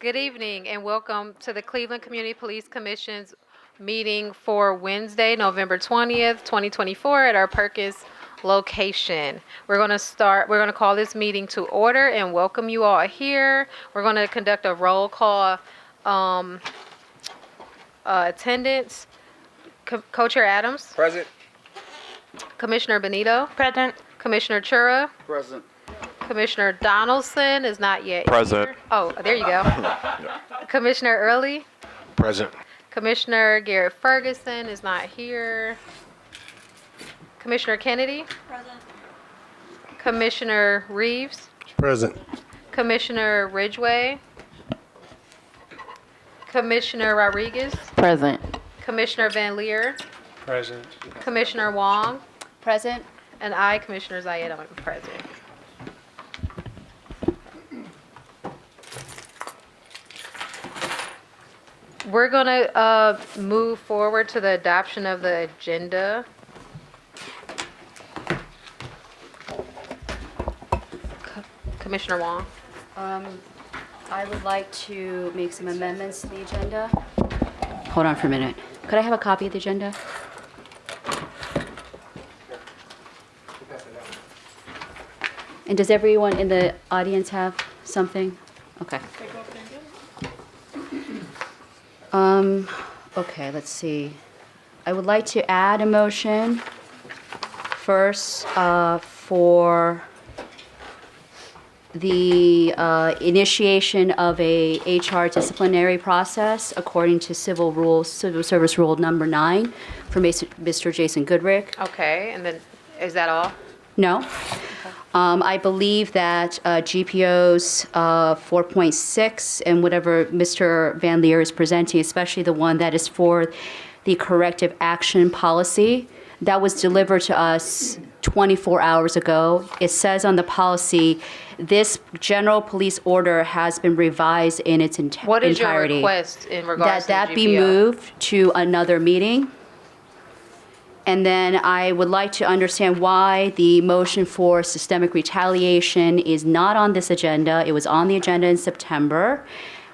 Good evening and welcome to the Cleveland Community Police Commission's meeting for Wednesday, November 20th, 2024 at our Perkins location. We're going to call this meeting to order and welcome you all here. We're going to conduct a roll call attendance. Co-Chair Adams. Present. Commissioner Benito. Present. Commissioner Chura. Present. Commissioner Donaldson is not yet Present. here. Oh, there you go. Commissioner Early. Present. Commissioner Garrett Ferguson is not here. Commissioner Kennedy. Present. Commissioner Reeves. Present. Commissioner Ridgway. Commissioner Rodriguez. Present. Commissioner Van Leer. Present. Commissioner Wong. Present. And I, Commissioner Zayed, I'm present. We're going to move forward to the adoption of the agenda. Commissioner Wong. I would like to make some amendments to the agenda. Hold on for a minute. Could I have a copy of the agenda? And does everyone in the audience have something? Okay. Okay, let's see. I would like to add a motion first for the initiation of a HR disciplinary process according to Civil Service Rule number 9 for Mr. Jason Goodrick. Okay, and then is that all? No. I believe that GPO's 4.6 and whatever Mr. Van Leer is presenting, especially the one that is for the corrective action policy, that was delivered to us 24 hours ago. It says on the policy, this general police order has been revised in its entirety. What is your request in regards That to be GPO? moved to another meeting. And then I would like to understand why the motion for systemic retaliation is not on this agenda. It was on the agenda in September.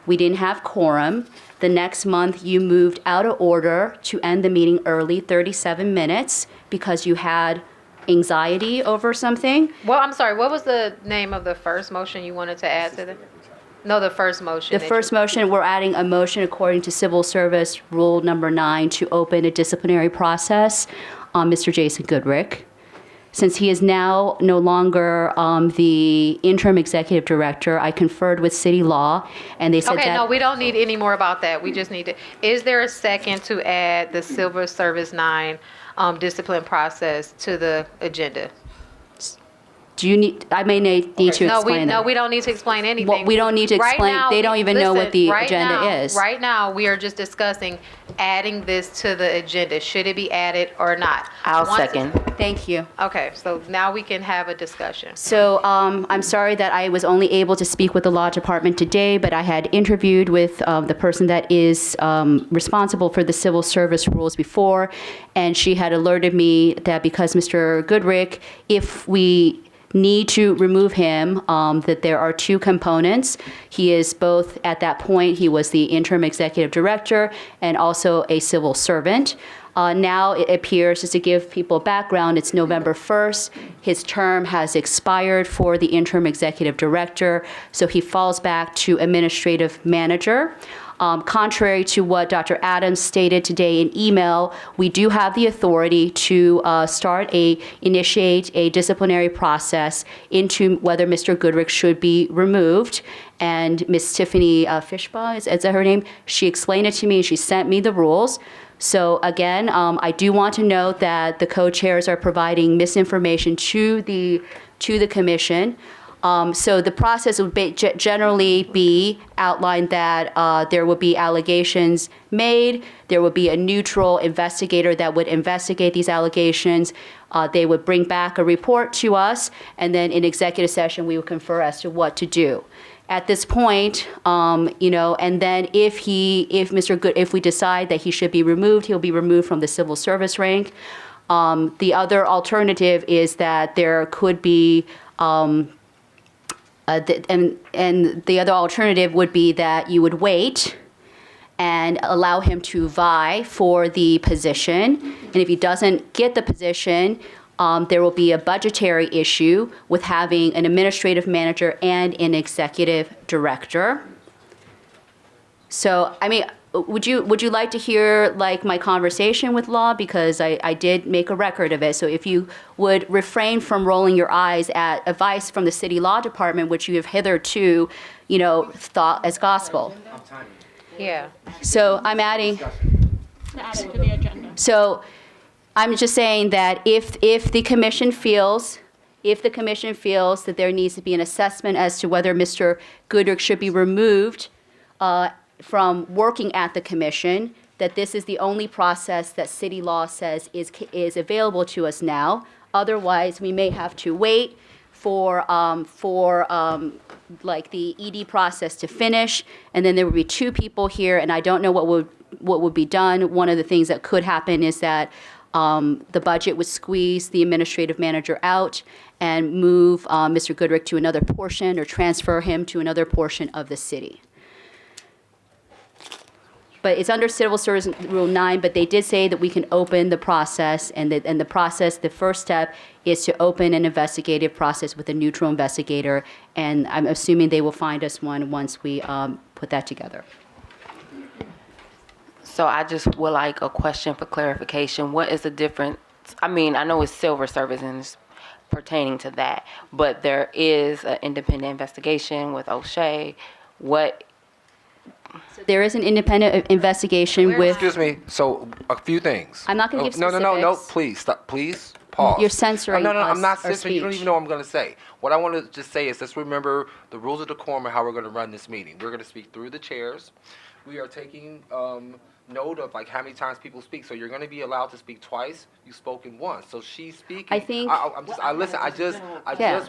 We didn't have quorum. The next month, you moved out of order to end the meeting early, 37 minutes, because you had anxiety over something. Well, I'm sorry, what was the name of the first motion you wanted to add to the? No, the first motion. The first motion, we're adding a motion according to Civil Service Rule number 9 to open a disciplinary process on Mr. Jason Goodrick. Since he is now no longer the interim executive director, I conferred with city law, and they said Okay, that. no, we don't need any more about that. We just need to, is there a second to add the Civil Service 9 discipline process to the agenda? Do you need? I may need to explain that. No, we don't need to explain anything. Well, we don't need to Right explain. now, They don't even know what the agenda is. Right now, we are just discussing adding this to the agenda. Should it be added or not? I'll Once second. it's- Thank you. Okay, so now we can have a discussion. So I'm sorry that I was only able to speak with the law department today, but I had interviewed with the person that is responsible for the civil service rules before, and she had alerted me that because Mr. Goodrick, if we need to remove him, that there are two components. He is both, at that point, he was the interim executive director and also a civil servant. Now it appears, just to give people background, it's November 1st. His term has expired for the interim executive director, so he falls back to administrative manager. Contrary to what Dr. Adams stated today in email, we do have the authority to initiate a disciplinary process into whether Mr. Goodrick should be removed. And Ms. Tiffany Fishbaugh, is that her name? She explained it to me and she sent me the rules. So again, I do want to note that the co-chairs are providing misinformation to the commission. So the process would generally be outlined that there would be allegations made, there would be a neutral investigator that would investigate these allegations, they would bring back a report to us, and then in executive session we would confer as to what to do. At this point, and then if we decide that he should be removed, he'll be removed from the civil service rank. The other alternative is that there could be And the other alternative would be that you would wait and allow him to vie for the position. And if he doesn't get the position, there will be a budgetary issue with having an administrative manager and an executive director. So, I mean, would you like to hear like my conversation with Law? Because I did make a record of it. So if you would refrain from rolling your eyes at advice from the city law department, which you have hitherto, thought as gospel. Yeah. So I'm adding. To add it to the agenda. So I'm just saying that if the commission feels that there needs to be an assessment as to whether Mr. Goodrick should be removed from working at the commission, that this is the only process that city law says is available to us now. Otherwise, we may have to wait for like the ED process to finish, and then there would be two people here, and I don't know what would be done. One of the things that could happen is that the budget would squeeze the administrative manager out and move Mr. Goodrick to another portion or transfer him to another portion of the city. But it's under Civil Service Rule 9, but they did say that we can open the process, and the process, the first step is to open an investigative process with a neutral investigator, and I'm assuming they will find us one once we put that together. So I just would like a question for clarification. What is the difference? I mean, I know it's civil service and it's pertaining to that, but there is an independent investigation with O'Shea. What? There is an independent investigation with, Excuse me. So a few things. I'm not gonna give No. specifics. Please stop. Please pause. You're censoring No. us, I'm not our censoring. You don't speech. even know what I'm going to say. What I want to just say is let's remember the rules of decorum and how we're going to run this meeting. We're going to speak through the chairs. We are taking note of like how many times people speak. So you're going to be allowed to speak twice. You've spoken once. So she's speaking. I think- Listen. I Yeah.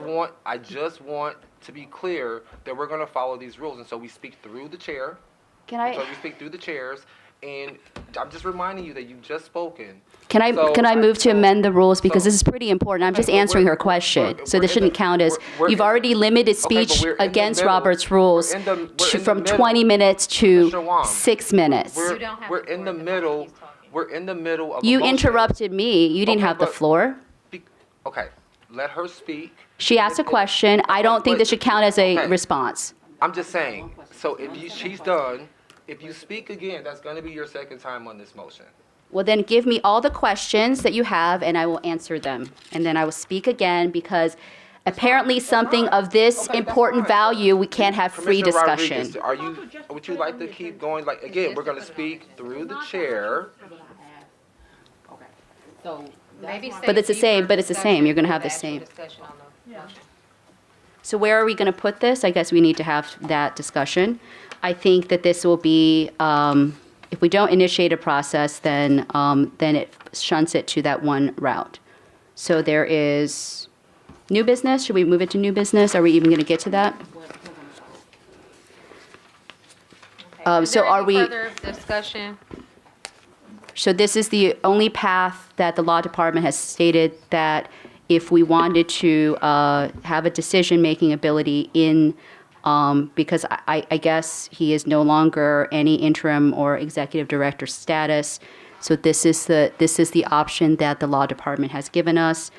just want to be clear that we're going to follow these rules, and so we speak through the chair. Can I? So we speak through the chairs, and I'm just reminding you that you've just spoken. Can I move to amend the rules, because so- this is pretty important? I'm just Okay, but answering we're- her question, we're- so we're this in shouldn't the- count as, we're you've in- already limited Okay, but speech we're in the against middle. Robert's rules We're in the from middle. 20 minutes to Mr. Wong, 6 minutes. We're, You don't have we're the in the floor. middle. He's talking. We're in the middle of. a You motion. interrupted me. You didn't Okay, have the but- floor. Okay, let her speak. She asked a question. I don't think but- this should count as a okay. response. I'm just saying. So she's done. If you speak again, that's going to be your second time on this motion. Well, then give me all the questions that you have, and I will answer them. And then I will speak again, because apparently something of this Okay, that's important fine. value, we can't have free Commissioner discussion. Rodriguez, would you like to keep going? Like, again, we're going to speak through the chair. Okay. So Maybe But it's the save same- for but it's the discussion same. You're gonna for have the actual same. discussion on the motion. So where are we going to put this? I guess we need to have that discussion. I think that this will be, if we don't initiate a process, then it shunts it to that one route. So there is new business. Should we move it to new business? Are we even going to get to that? Okay. Is so there are any we- further discussion? So this is the only path that the law department has stated that if we wanted to have a decision-making ability in, because I guess he is no longer any interim or executive director status. So this is the option that the law department has given us.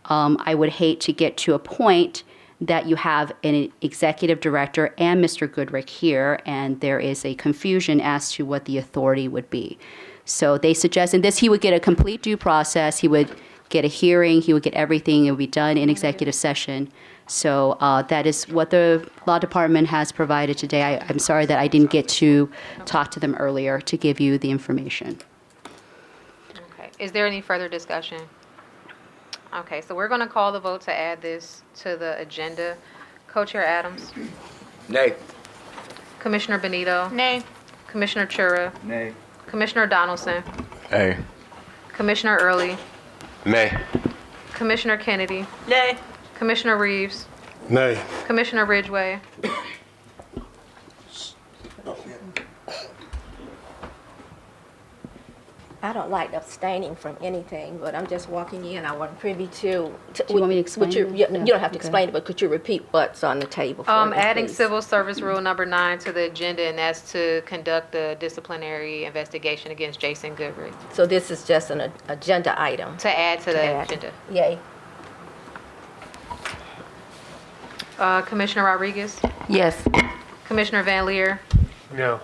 I would hate to get to a point that you have an executive director and Mr. Goodrick here, and there is a confusion as to what the authority would be. So they suggest in this, he would get a complete due process, he would get a hearing, he would get everything, it would be done in executive session. So that is what the law department has provided today. I'm sorry that I didn't get to talk to them earlier to give you the information. Okay. Is there any further discussion? Okay, so we're going to call the vote to add this to the agenda. Co-Chair Adams, Nay. Commissioner Benito, Nay. Commissioner Chura, Nay. Commissioner Donaldson, Hey. Commissioner Early, Nay. Commissioner Kennedy, Nay. Commissioner Reeves, Nay. Commissioner Ridgway, I don't like abstaining from anything, but I'm just walking in. I wasn't privy to. Do you want me to explain Would you, it? you, No. you don't have to Okay. explain it, but could you repeat what's on the table for me, Adding please? civil service rule number 9 to the agenda, and that's to conduct a disciplinary investigation against Jason Goodrich. So this is just an agenda item. To add to the add. agenda. Yay. Commissioner Rodriguez? Yes. Commissioner Van Leer? No.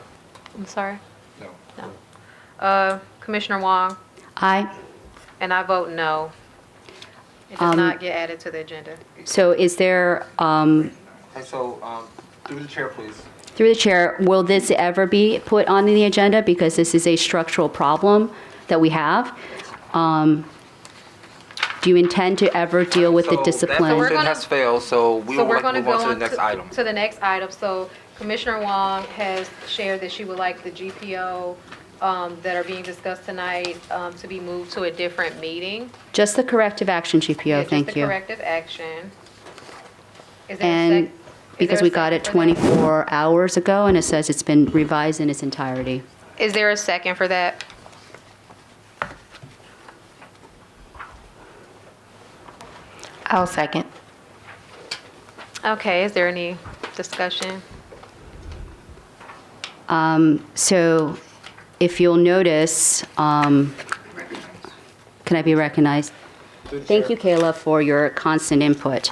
I'm sorry? No. No. Commissioner Wong? Aye. And I vote no. It does not get added to the agenda. So is there, And so, through the chair, please. through the chair, will this ever be put on the agenda? Because this is a structural problem that we have. Do you intend to ever deal with the So discipline? that we're motion gonna- has failed, so we So would we're like to going to move on go to the on next item. to the next item. So Commissioner Wong has shared that she would like the GPO that are being discussed tonight to be moved to a different meeting. Just the corrective action, GPO, Yeah, thank Just the you. corrective action. Is there a And sec- is because there a we got it second for that? 24 hours ago, and it says it's been revised in its entirety. Is there a second for that? I'll second. Okay, is there any discussion? So if you'll notice, can I be recognized? Thank you, Kayla, for your constant input.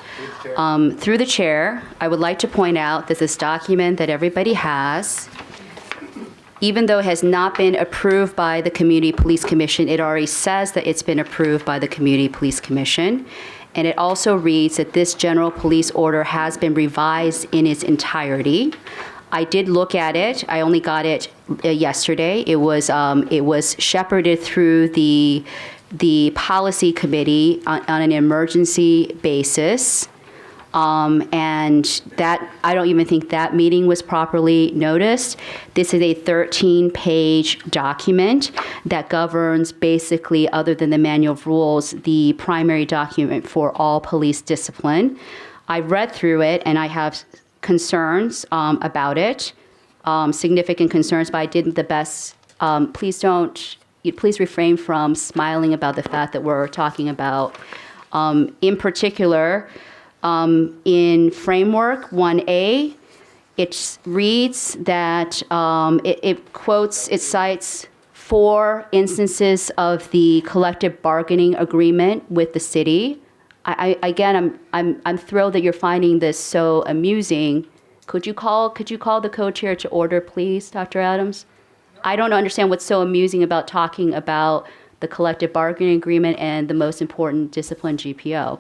Through the chair, I would like to point out that this document that everybody has, even though it has not been approved by the Community Police Commission, it already says that it's been approved by the Community Police Commission. And it also reads that this general police order has been revised in its entirety. I did look at it. I only got it yesterday. It was shepherded through the policy committee on an emergency basis. And that, I don't even think that meeting was properly noticed. This is a 13-page document that governs basically, other than the manual of rules, the primary document for all police discipline. I read through it and I have concerns about it, significant concerns, but I did the best. Please refrain from smiling about the fact that we're talking about, in particular, in Framework 1A, it reads that it cites 4 instances of the collective bargaining agreement with the city. I'm thrilled that you're finding this so amusing. Could you call the co-chair to order, please, Dr. Adams? I don't understand what's so amusing about talking about the collective bargaining agreement and the most important discipline, GPO.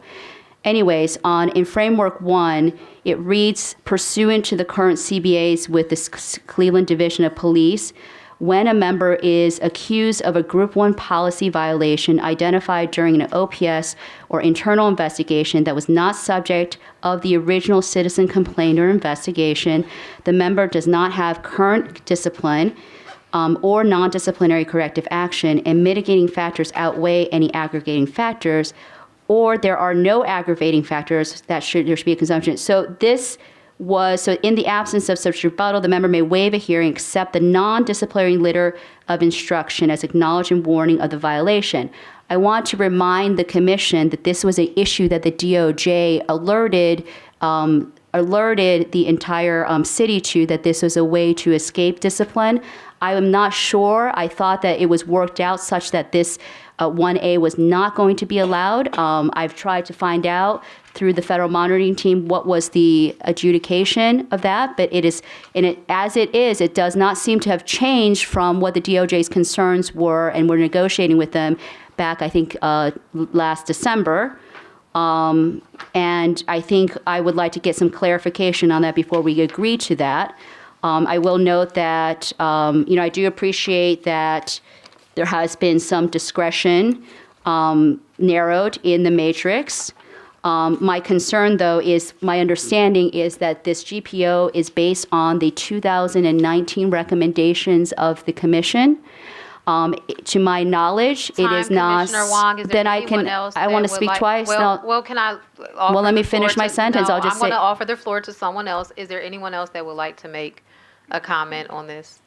Anyways, in Framework 1, it reads, pursuant to the current CBAs with the Cleveland Division of Police, when a member is accused of a Group 1 policy violation identified during an OPS or internal investigation that was not subject of the original citizen complaint or investigation, the member does not have current discipline or non-disciplinary corrective action, and mitigating factors outweigh any aggregating factors, or there are no aggravating factors there should be a consumption. So in the absence of such rebuttal, the member may waive a hearing except the non-disciplinary litter of instruction as acknowledged and warning of the violation. I want to remind the commission that this was an issue that the DOJ alerted the entire city to, that this was a way to escape discipline. I am not sure. I thought that it was worked out such that this 1A was not going to be allowed. I've tried to find out through the federal monitoring team what was the adjudication of that, but it does not seem to have changed from what the DOJ's concerns were, and we're negotiating with them back, I think, last December. And I think I would like to get some clarification on that before we agree to that. I will note that, I do appreciate that there has been some discretion narrowed in the matrix. My concern, though, is my understanding is that this GPO is based on the 2019 recommendations of the commission. To my knowledge, it is not. Commissioner Wong, is there then anyone else I that want to would speak like- twice. Well, No. well, can I offer Well, let me the floor finish my to- sentence. No, I'll just I'm going to say- offer the floor to someone else. Is there anyone else that would like to make a comment on this?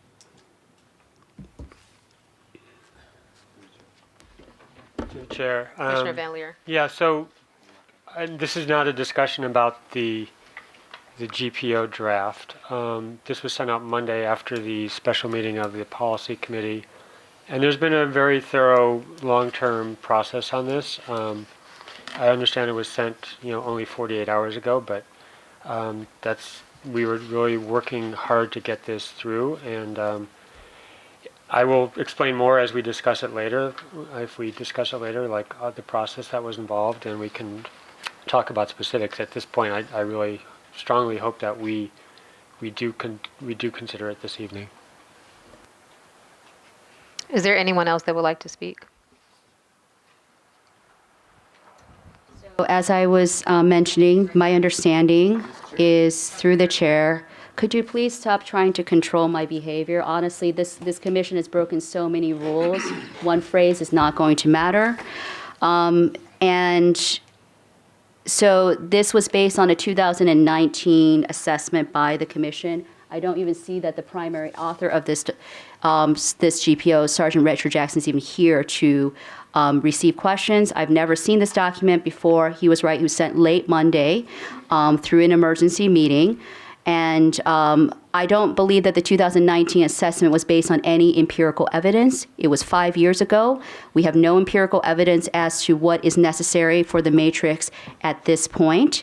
To the chair. Commissioner Van Leer. Yeah, so this is not a discussion about the GPO draft. This was sent out Monday after the special meeting of the policy committee. And there's been a very thorough long-term process on this. I understand it was sent, only 48 hours ago, but we were really working hard to get this through, and I will explain more as we discuss it later, if we discuss it later, like the process that was involved, and we can talk about specifics. At this point, I really strongly hope that we do consider it this evening. Is there anyone else that would like to speak? So as I was mentioning, my understanding is through the chair. Could you please stop trying to control my behavior? Honestly, this commission has broken so many rules. One phrase is not going to matter. And so this was based on a 2019 assessment by the commission. I don't even see that the primary author of this GPO, Sergeant Richard Jackson, is even here to receive questions. I've never seen this document before. He was right. He was sent late Monday through an emergency meeting. And I don't believe that the 2019 assessment was based on any empirical evidence. It was 5 years ago. We have no empirical evidence as to what is necessary for the matrix at this point.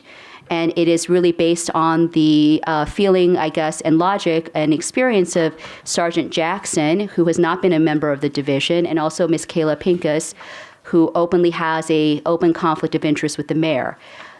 And it is really based on the feeling, I guess, and logic and experience of Sergeant Jackson, who has not been a member of the division, and also Ms. Kayla Pincus, who openly has an open conflict of interest with the mayor.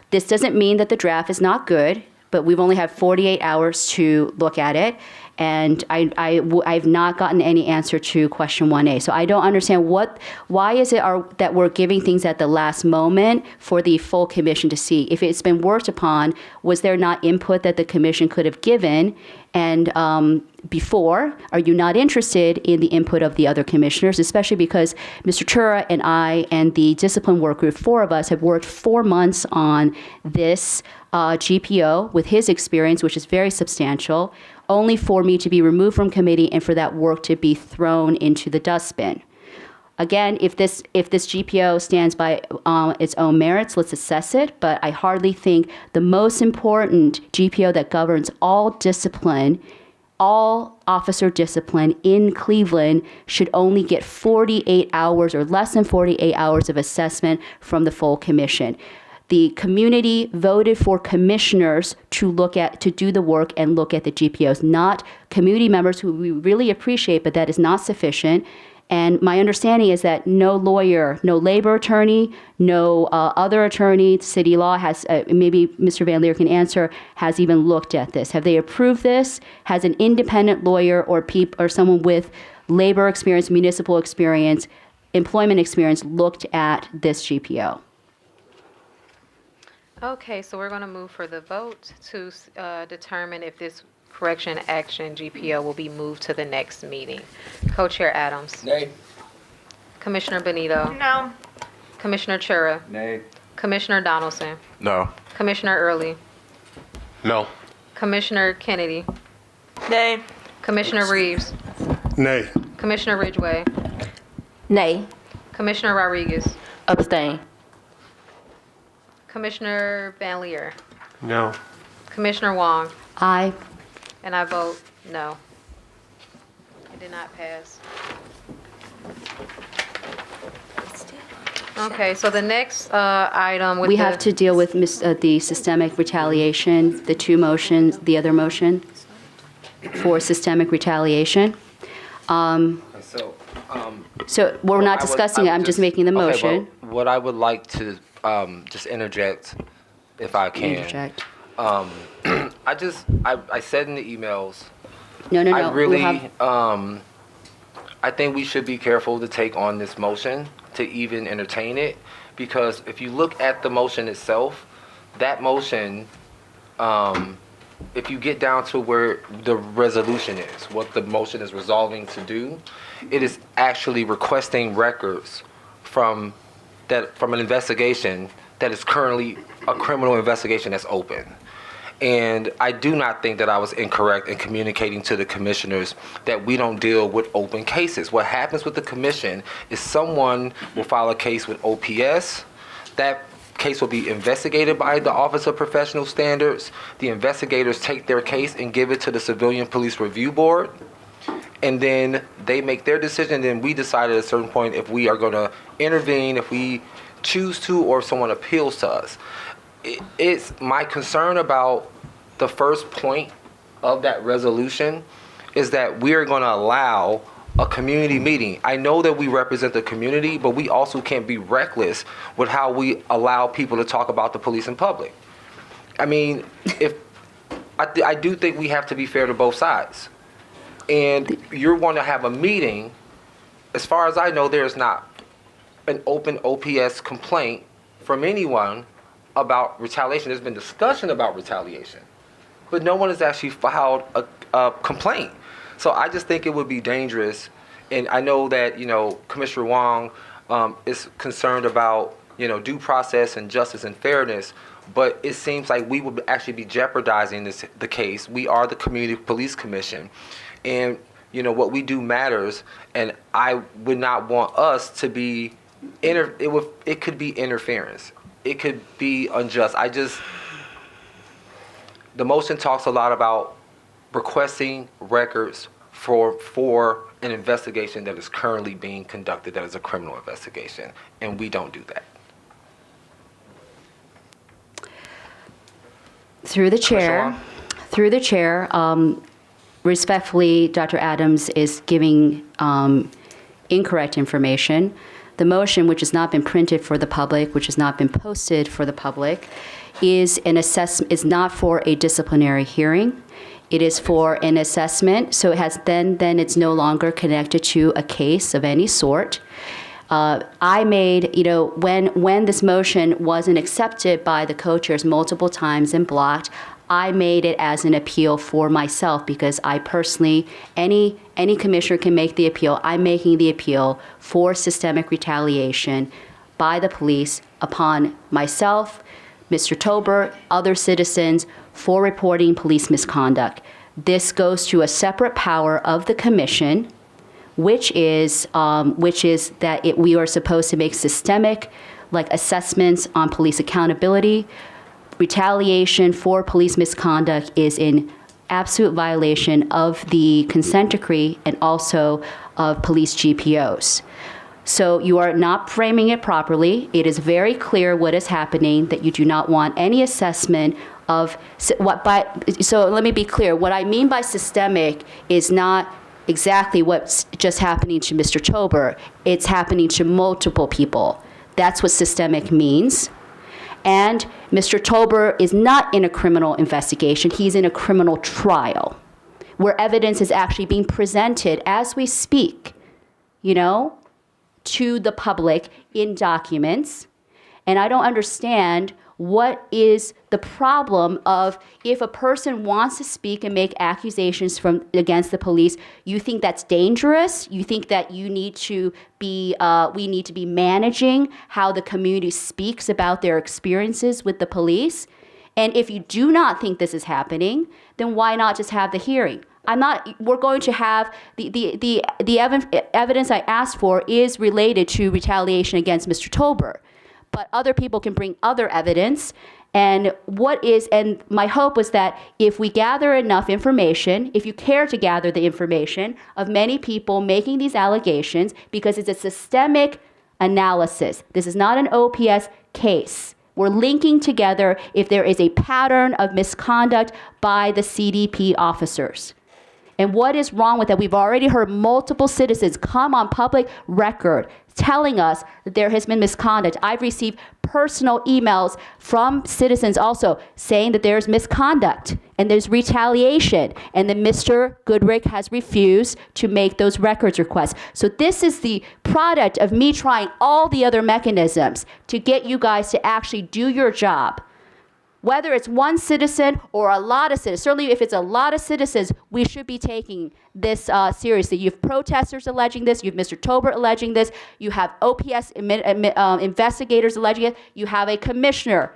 This doesn't mean that the draft is not good, but we've only had 48 hours to look at it. And I've not gotten any answer to question 1A. So I don't understand why is it that we're giving things at the last moment for the full commission to see? If it's been worked upon, was there not input that the commission could have given? And before, are you not interested in the input of the other commissioners, especially because Mr. Chura and I and the discipline work group, 4 of us, have worked 4 months on this GPO with his experience, which is very substantial, only for me to be removed from committee and for that work to be thrown into the dustbin. Again, if this GPO stands by its own merits, let's assess it. But I hardly think the most important GPO that governs all discipline, all officer discipline in Cleveland, should only get 48 hours or less than 48 hours of assessment from the full commission. The community voted for commissioners to do the work and look at the GPOs, not community members who we really appreciate, but that is not sufficient. And my understanding is that no lawyer, no labor attorney, no other attorney, city law has, maybe Mr. Van Leer can answer, has even looked at this. Have they approved this? Has an independent lawyer or someone with labor experience, municipal experience, employment experience looked at this GPO? Okay, so we're going to move for the vote to determine if this correction action GPO will be moved to the next meeting. Co-Chair Adams. Nay. Commissioner Benito. No. Commissioner Chura. Nay. Commissioner Donaldson. No. Commissioner Early. No. Commissioner Kennedy. Nay. Commissioner Reeves. Nay. Commissioner Ridgway. Nay. Commissioner Rodriguez. Abstain. Commissioner Van Leer. No. Commissioner Wong. Aye. And I vote no. It did not pass. Okay, so the next item with We have to deal with the systemic retaliation, the 2 motions, the other motion for systemic retaliation. So we're not discussing it, I'm just making the motion. Well, what I would like to just interject, if I can. Interject. I said in the emails, No. I really, we'll have- I think we should be careful to take on this motion to even entertain it, because if you look at the motion itself, that motion, if you get down to where the resolution is, what the motion is resolving to do, it is actually requesting records from an investigation that is currently a criminal investigation that's open. And I do not think that I was incorrect in communicating to the commissioners that we don't deal with open cases. What happens with the commission is someone will file a case with OPS. That case will be investigated by the Office of Professional Standards. The investigators take their case and give it to the Civilian Police Review Board. And then they make their decision. Then we decide at a certain point if we are going to intervene, if we choose to, or if someone appeals to us. It's my concern about the first point of that resolution is that we're going to allow a community meeting. I know that we represent the community, but we also can't be reckless with how we allow people to talk about the police in public. I mean, I do think we have to be fair to both sides. And you're going to have a meeting. As far as I know, there's not an open OPS complaint from anyone about retaliation. There's been discussion about retaliation, but no one has actually filed a complaint. So I just think it would be dangerous. And I know that, Commissioner Wong is concerned about, due process and justice and fairness, but it seems like we would actually be jeopardizing the case. We are the Community Police Commission. And, what we do matters. And I would not want us to be, it could be interference. It could be unjust. The motion talks a lot about requesting records for an investigation that is currently being conducted, that is a criminal investigation, and we don't do that. Through the chair, respectfully, Dr. Adams is giving incorrect information. The motion, which has not been printed for the public, which has not been posted for the public, is not for a disciplinary hearing. It is for an assessment, so it has then it's no longer connected to a case of any sort. I made, when this motion wasn't accepted by the co-chairs multiple times and blocked, I made it as an appeal for myself because I personally, any commissioner can make the appeal. I'm making the appeal for systemic retaliation by the police upon myself, Mr. Tober, other citizens for reporting police misconduct. This goes to a separate power of the commission, which is that we are supposed to make systemic, assessments on police accountability. Retaliation for police misconduct is in absolute violation of the consent decree and also of police GPOs. So you are not framing it properly. It is very clear what is happening, that you do not want any assessment of what so let me be clear. What I mean by systemic is not exactly what's just happening to Mr. Tober. It's happening to multiple people. That's what systemic means. And Mr. Tober is not in a criminal investigation. He's in a criminal trial where evidence is actually being presented as we speak, to the public in documents. And I don't understand what is the problem of if a person wants to speak and make accusations against the police, you think that's dangerous? You think that you need to be, we need to be managing how the community speaks about their experiences with the police? And if you do not think this is happening, then why not just have the hearing? We're going to have, the evidence I asked for is related to retaliation against Mr. Tober. But other people can bring other evidence. And my hope was that if we gather enough information, if you care to gather the information of many people making these allegations, because it's a systemic analysis. This is not an OPS case. We're linking together if there is a pattern of misconduct by the CDP officers. And what is wrong with that? We've already heard multiple citizens come on public record telling us that there has been misconduct. I've received personal emails from citizens also saying that there's misconduct and there's retaliation, and that Mr. Goodrick has refused to make those records requests. So this is the product of me trying all the other mechanisms to get you guys to actually do your job. Whether it's one citizen or a lot of citizens, certainly if it's a lot of citizens, we should be taking this seriously. You have protesters alleging this, you have Mr. Tober alleging this, you have OPS investigators alleging it, you have a commissioner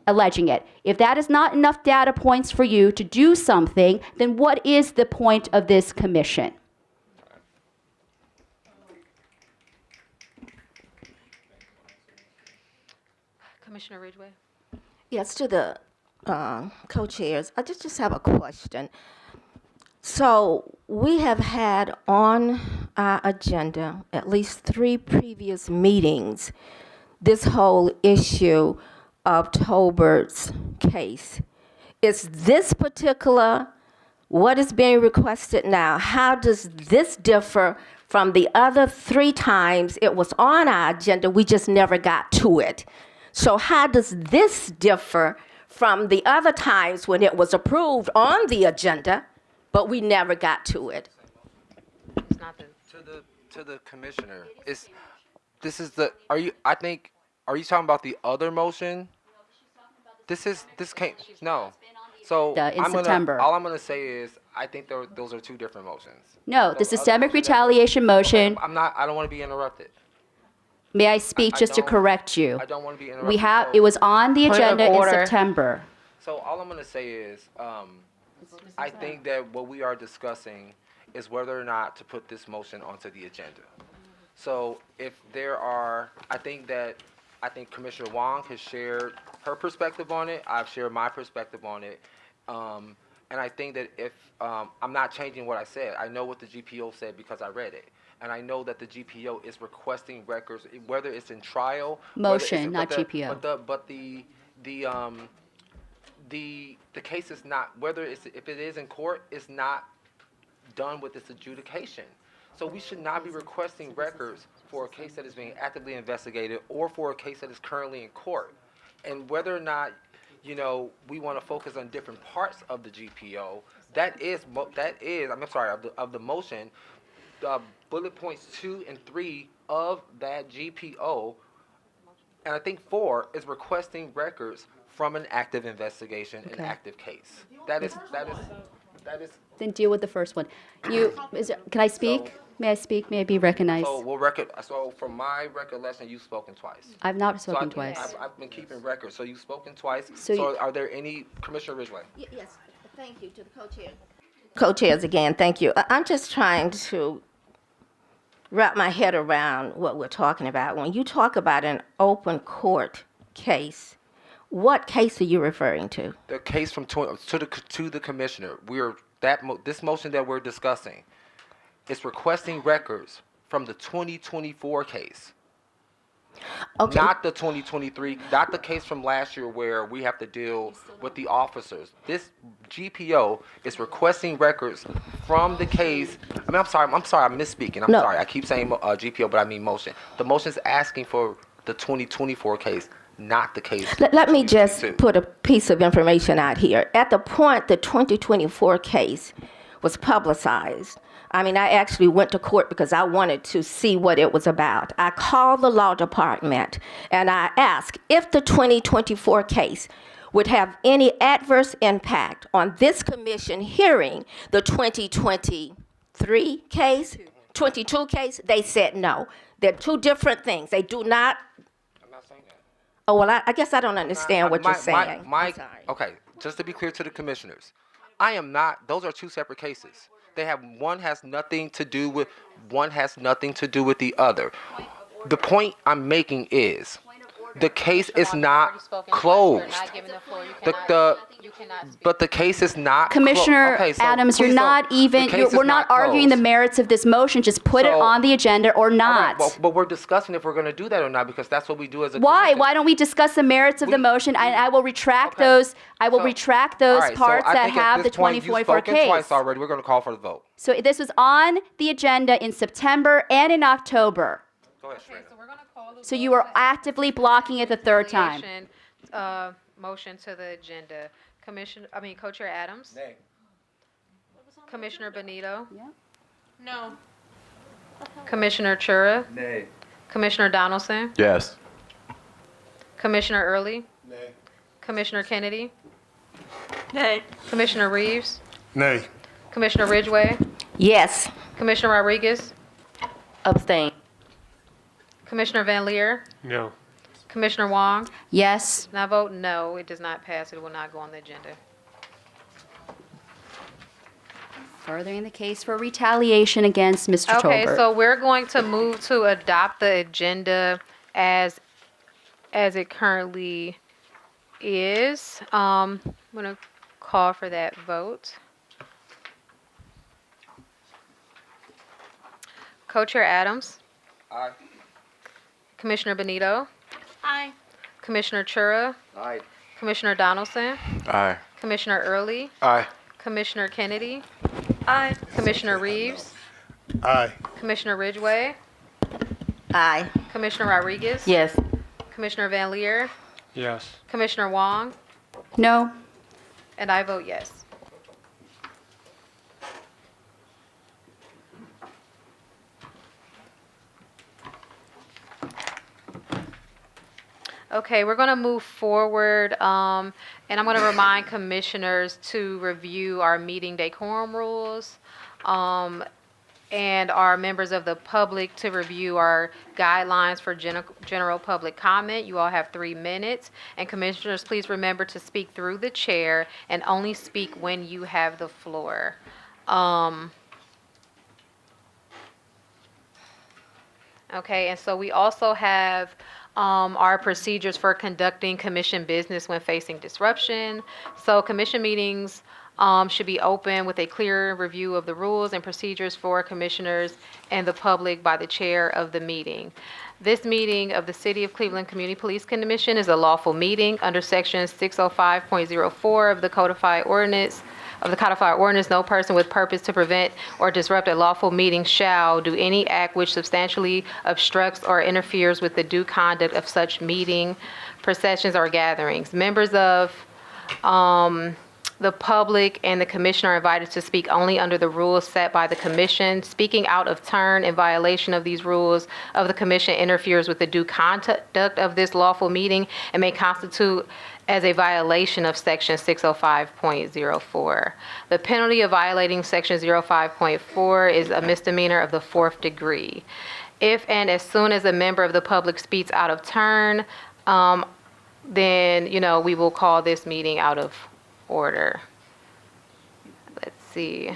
alleging it. If that is not enough data points for you to do something, then what is the point of this commission? Commissioner Ridgway. Yes, to the co-chairs, I just have a question. So we have had on our agenda at least 3 previous meetings this whole issue of Tolbert's case. Is this particular what is being requested now? How does this differ from the other 3 times it was on our agenda? We just never got to it. So how does this differ from the other times when it was approved on the agenda, but we never got to it? It's not the. To the commissioner, are you talking about the other motion? This can't, no. So In September. all I'm gonna say is, I think those are 2 different motions. No, the systemic retaliation motion, I don't wanna be interrupted. may I speak I just to don't- correct you? I don't wanna be interrupted. We have, So- it was on the Point of agenda in order. September. So all I'm gonna say is, I think that what we are discussing is whether or not to put this motion onto the agenda. So if there are, I think Commissioner Wong has shared her perspective on it, I've shared my perspective on it. And I think that if, I'm not changing what I said, I know what the GPO said because I read it. And I know that the GPO is requesting records, whether it's in trial. whether it's Motion, in- not but the- GPO. But the case is not, if it is in court, it's not done with its adjudication. So we should not be requesting records for a case that is being actively investigated or for a case that is currently in court. And whether or not, we want to focus on different parts of the GPO, of the motion, bullet points 2 and 3 of that GPO, and I think 4 is requesting records from an active investigation, an Okay. active case. That is. Then deal with the first one. Can I speak? May I speak? May I be recognized? So from my recollection, you've spoken twice. I've not So spoken twice. I've been keeping records, so you've spoken twice. So So you- are there any, Commissioner Ridgway? Yes, thank you to the co-chair. Co-chairs again, thank you. I'm just trying to wrap my head around what we're talking about. When you talk about an open court case, what case are you referring to? The case from to the commissioner. This motion that we're discussing is requesting records from the 2024 case. Okay. Not the 2023, not the case from last year where we have to deal with the officers. This GPO is requesting records from the case. I'm sorry, I'm misspeaking. I'm No. sorry. I keep saying GPO, but I mean motion. The motion is asking for the 2024 case, not the case. Let me just 2022. put a piece of information out here. At the point the 2024 case was publicized, I actually went to court because I wanted to see what it was about. I called the law department and I asked if the 2024 case would have any adverse impact on this commission hearing the 2023 case, 22 case. They said no. They're 2 different things. They do not. I'm not saying that. Oh, well, I guess I don't understand what you're saying. I'm sorry. Okay, just to be clear to the commissioners, those are 2 separate cases. One has nothing to do with the other. The point I'm making is, the case is not closed. But the case is not Commissioner okay, so Adams, you're please not don't. even, The case is we're not arguing the closed. merits of this motion. Just put it So- on the agenda or All right, not. but we're discussing if we're going to do that or not, because that's what we do as a Why? commission. Why don't we discuss the merits of the motion? I will retract Okay. those. I will So- retract those All right, so parts I that think at have the this point, 2024 You've spoken twice case. already. We're going to call for the vote. So this was on the agenda in September and in October. Go ahead, Serena. So we're gonna call the. So you are actively blocking it the 3rd time. Motion to the agenda. Co-chair Adams. Nay. Commissioner Benito. No. Commissioner Chura. Nay. Commissioner Donaldson. Yes. Commissioner Early. Nay. Commissioner Kennedy. Nay. Commissioner Reeves. Nay. Commissioner Ridgway. Yes. Commissioner Rodriguez. Abstain. Commissioner Van Leer. No. Commissioner Wong? Yes. And I vote no, it does not pass. It will not go on the agenda. Furthering the case for retaliation against Mr. Okay, Tolbert. so we're going to move to adopt the agenda as it currently is. I'm gonna call for that vote. Co-Chair Adams, Aye. Commissioner Benito, Aye. Commissioner Chura, Aye. Commissioner Donaldson, Aye. Commissioner Early, Aye. Commissioner Kennedy, Aye. Commissioner Reeves, Aye. Commissioner Ridgway, Aye. Commissioner Rodriguez, Yes. Commissioner Van Leer, Yes. Commissioner Wong, No. and I vote yes. Okay, we're going to move forward, and I'm going to remind commissioners to review our meeting decorum rules, and our members of the public to review our guidelines for general public comment. You all have 3 minutes, and commissioners, please remember to speak through the chair and only speak when you have the floor. Okay, and so we also have our procedures for conducting commission business when facing disruption. So commission meetings should be open with a clear review of the rules and procedures for commissioners and the public by the chair of the meeting. This meeting of the City of Cleveland Community Police Commission is a lawful meeting under Section 605.04 of the Codified Ordinance. No person with purpose to prevent or disrupt a lawful meeting shall do any act which substantially obstructs or interferes with the due conduct of such meeting, processions, or gatherings. Members of the public and the commission are invited to speak only under the rules set by the commission. Speaking out of turn in violation of these rules of the commission interferes with the due conduct of this lawful meeting and may constitute as a violation of Section 605.04. The penalty of violating Section 05.4 is a misdemeanor of the 4th degree. If and as soon as a member of the public speaks out of turn, then, we will call this meeting out of order. Let's see.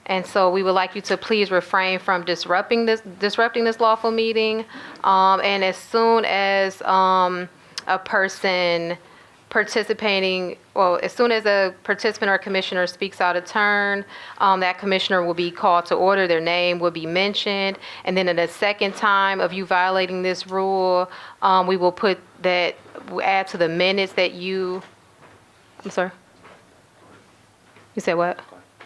And so we would like you to please refrain from disrupting this lawful meeting. And as soon as a person participating, as soon as a participant or commissioner speaks out of turn, that commissioner will be called to order, their name will be mentioned, and then in the second time of you violating this rule, we will put that, we'll add to the minutes that you, I'm sorry? You said what?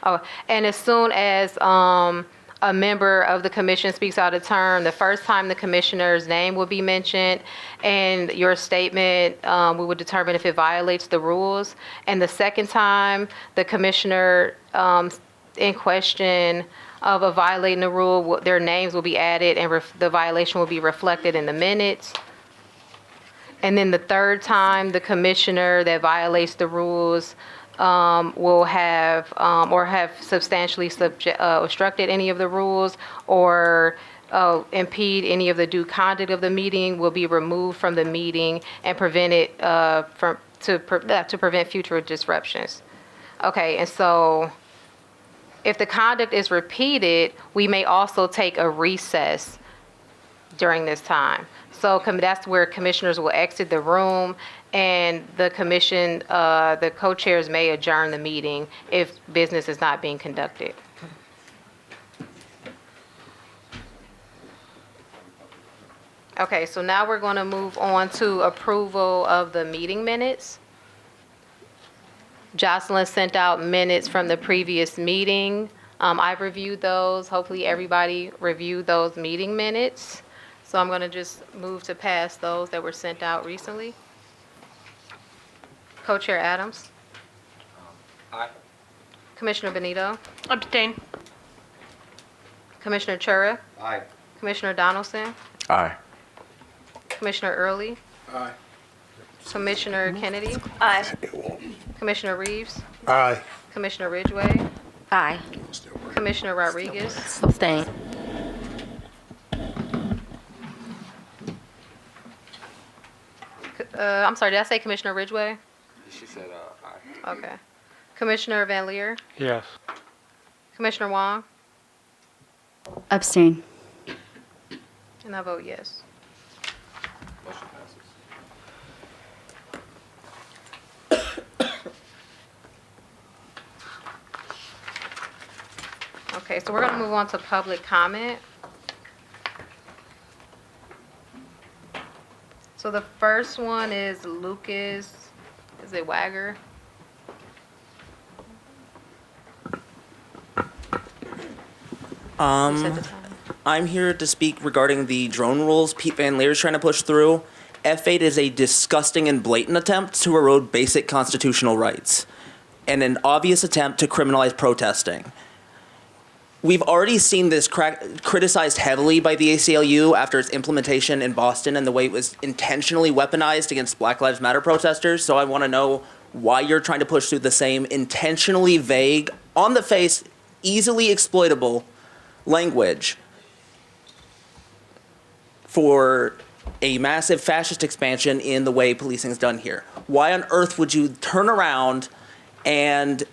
Oh, and as soon as a member of the commission speaks out of turn, the first time the commissioner's name will be mentioned, and your statement, we will determine if it violates the rules. And the second time, the commissioner in question of a violating the rule, their names will be added, and the violation will be reflected in the minutes. And then the third time, the commissioner that violates the rules will have or have substantially obstructed any of the rules or impede any of the due conduct of the meeting will be removed from the meeting and prevented to prevent future disruptions. Okay, and so if the conduct is repeated, we may also take a recess during this time. So that's where commissioners will exit the room, and the commission, the co-chairs may adjourn the meeting if business is not being conducted. Okay, so now we're going to move on to approval of the meeting minutes. Jocelyn sent out minutes from the previous meeting. I've reviewed those. Hopefully everybody reviewed those meeting minutes. So I'm going to just move to pass those that were sent out recently. Co-Chair Adams. Aye. Commissioner Benito. Abstain. Commissioner Chura. Aye. Commissioner Donaldson. Aye. Commissioner Early. Aye. Commissioner Kennedy. Aye. Commissioner Reeves. Aye. Commissioner Ridgway. Aye. Commissioner Rodriguez. Abstain. I'm sorry, did I say Commissioner Ridgway? She said aye. Okay. Commissioner Van Leer? Yes. Commissioner Wong? Abstain. And I vote yes. Motion passes. Okay, so we're gonna move on to public comment. So the first one is Lucas, is it Wagger? You said the time. I'm here to speak regarding the drone rules Pete Van Leer is trying to push through. F8 is a disgusting and blatant attempt to erode basic constitutional rights and an obvious attempt to criminalize protesting. We've already seen this criticized heavily by the ACLU after its implementation in Boston and the way it was intentionally weaponized against Black Lives Matter protesters. So I want to know why you're trying to push through the same intentionally vague, on the face, easily exploitable language for a massive fascist expansion in the way policing is done here. Why on earth would you turn around and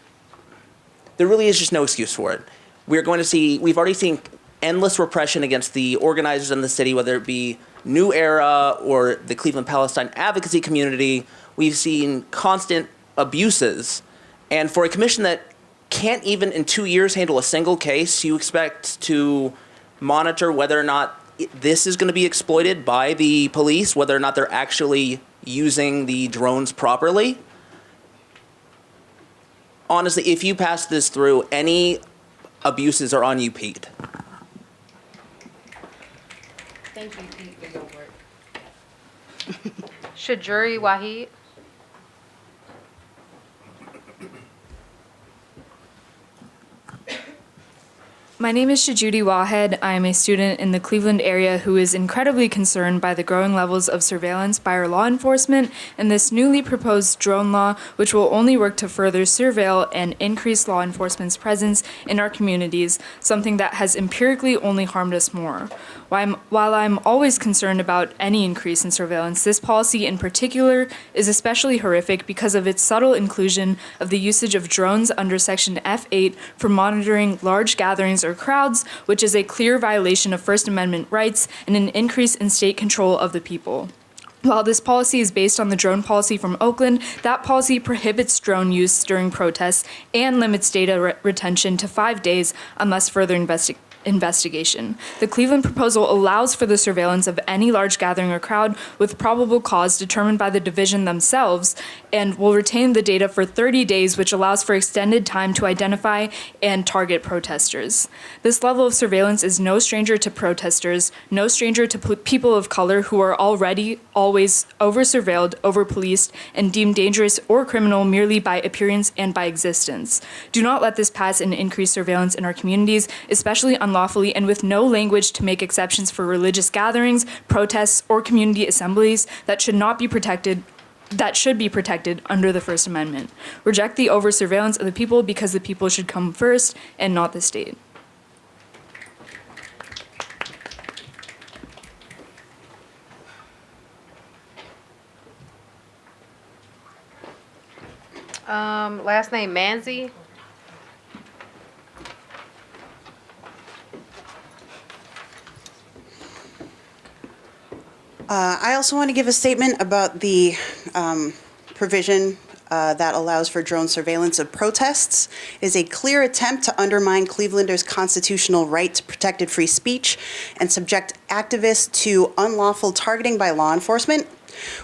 there really is just no excuse for it. We've already seen endless repression against the organizers in the city, whether it be New Era or the Cleveland Palestine advocacy community. We've seen constant abuses. And for a commission that can't even in 2 years handle a single case, you expect to monitor whether or not this is going to be exploited by the police, whether or not they're actually using the drones properly. Honestly, if you pass this through, any abuses are on you, Pete. Thank you, Pete, for your work. Shajuri Wahid? My name is Shajudi Wahed. I am a student in the Cleveland area who is incredibly concerned by the growing levels of surveillance by our law enforcement and this newly proposed drone law, which will only work to further surveil and increase law enforcement's presence in our communities, something that has empirically only harmed us more. While I'm always concerned about any increase in surveillance, this policy in particular is especially horrific because of its subtle inclusion of the usage of drones under Section F8 for monitoring large gatherings or crowds, which is a clear violation of First Amendment rights and an increase in state control of the people. While this policy is based on the drone policy from Oakland, that policy prohibits drone use during protests and limits data retention to 5 days unless further investigation. The Cleveland proposal allows for the surveillance of any large gathering or crowd with probable cause determined by the division themselves and will retain the data for 30 days, which allows for extended time to identify and target protesters. This level of surveillance is no stranger to protesters, no stranger to people of color who are already always over-surveilled, over-policed, and deemed dangerous or criminal merely by appearance and by existence. Do not let this pass and increase surveillance in our communities, especially unlawfully and with no language to make exceptions for religious gatherings, protests, or community assemblies that should be protected under the First Amendment. Reject the over-surveillance of the people because the people should come first and not the state. Last name Manzi? I also want to give a statement about the provision that allows for drone surveillance of protests. It is a clear attempt to undermine Clevelanders' constitutional right to protected free speech and subject activists to unlawful targeting by law enforcement.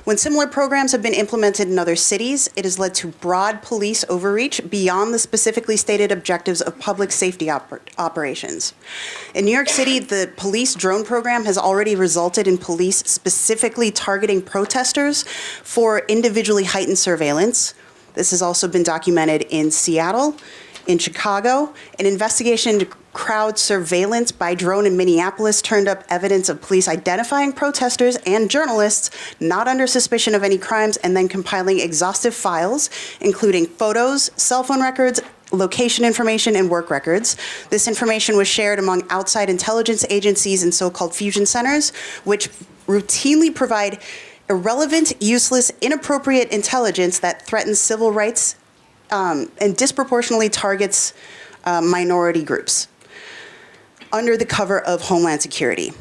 When similar programs have been implemented in other cities, it has led to broad police overreach beyond the specifically stated objectives of public safety operations. In New York City, the police drone program has already resulted in police specifically targeting protesters for individually heightened surveillance. This has also been documented in Seattle, in Chicago. An investigation into crowd surveillance by drone in Minneapolis turned up evidence of police identifying protesters and journalists not under suspicion of any crimes and then compiling exhaustive files, including photos, cell phone records, location information, and work records. This information was shared among outside intelligence agencies and so-called fusion centers, which routinely provide irrelevant, useless, inappropriate intelligence that threatens civil rights and disproportionately targets minority groups under the cover of Homeland Security.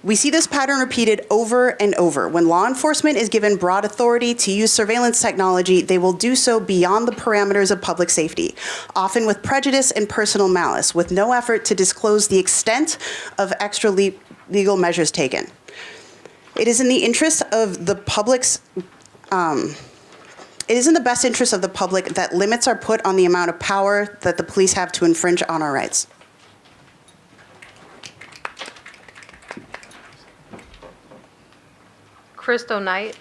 We see this pattern repeated over and over. When law enforcement is given broad authority to use surveillance technology, they will do so beyond the parameters of public safety, often with prejudice and personal malice, with no effort to disclose the extent of extra legal measures taken. It is in the interest of the public's it is in the best interest of the public that limits are put on the amount of power that the police have to infringe on our rights. Crystal Knight.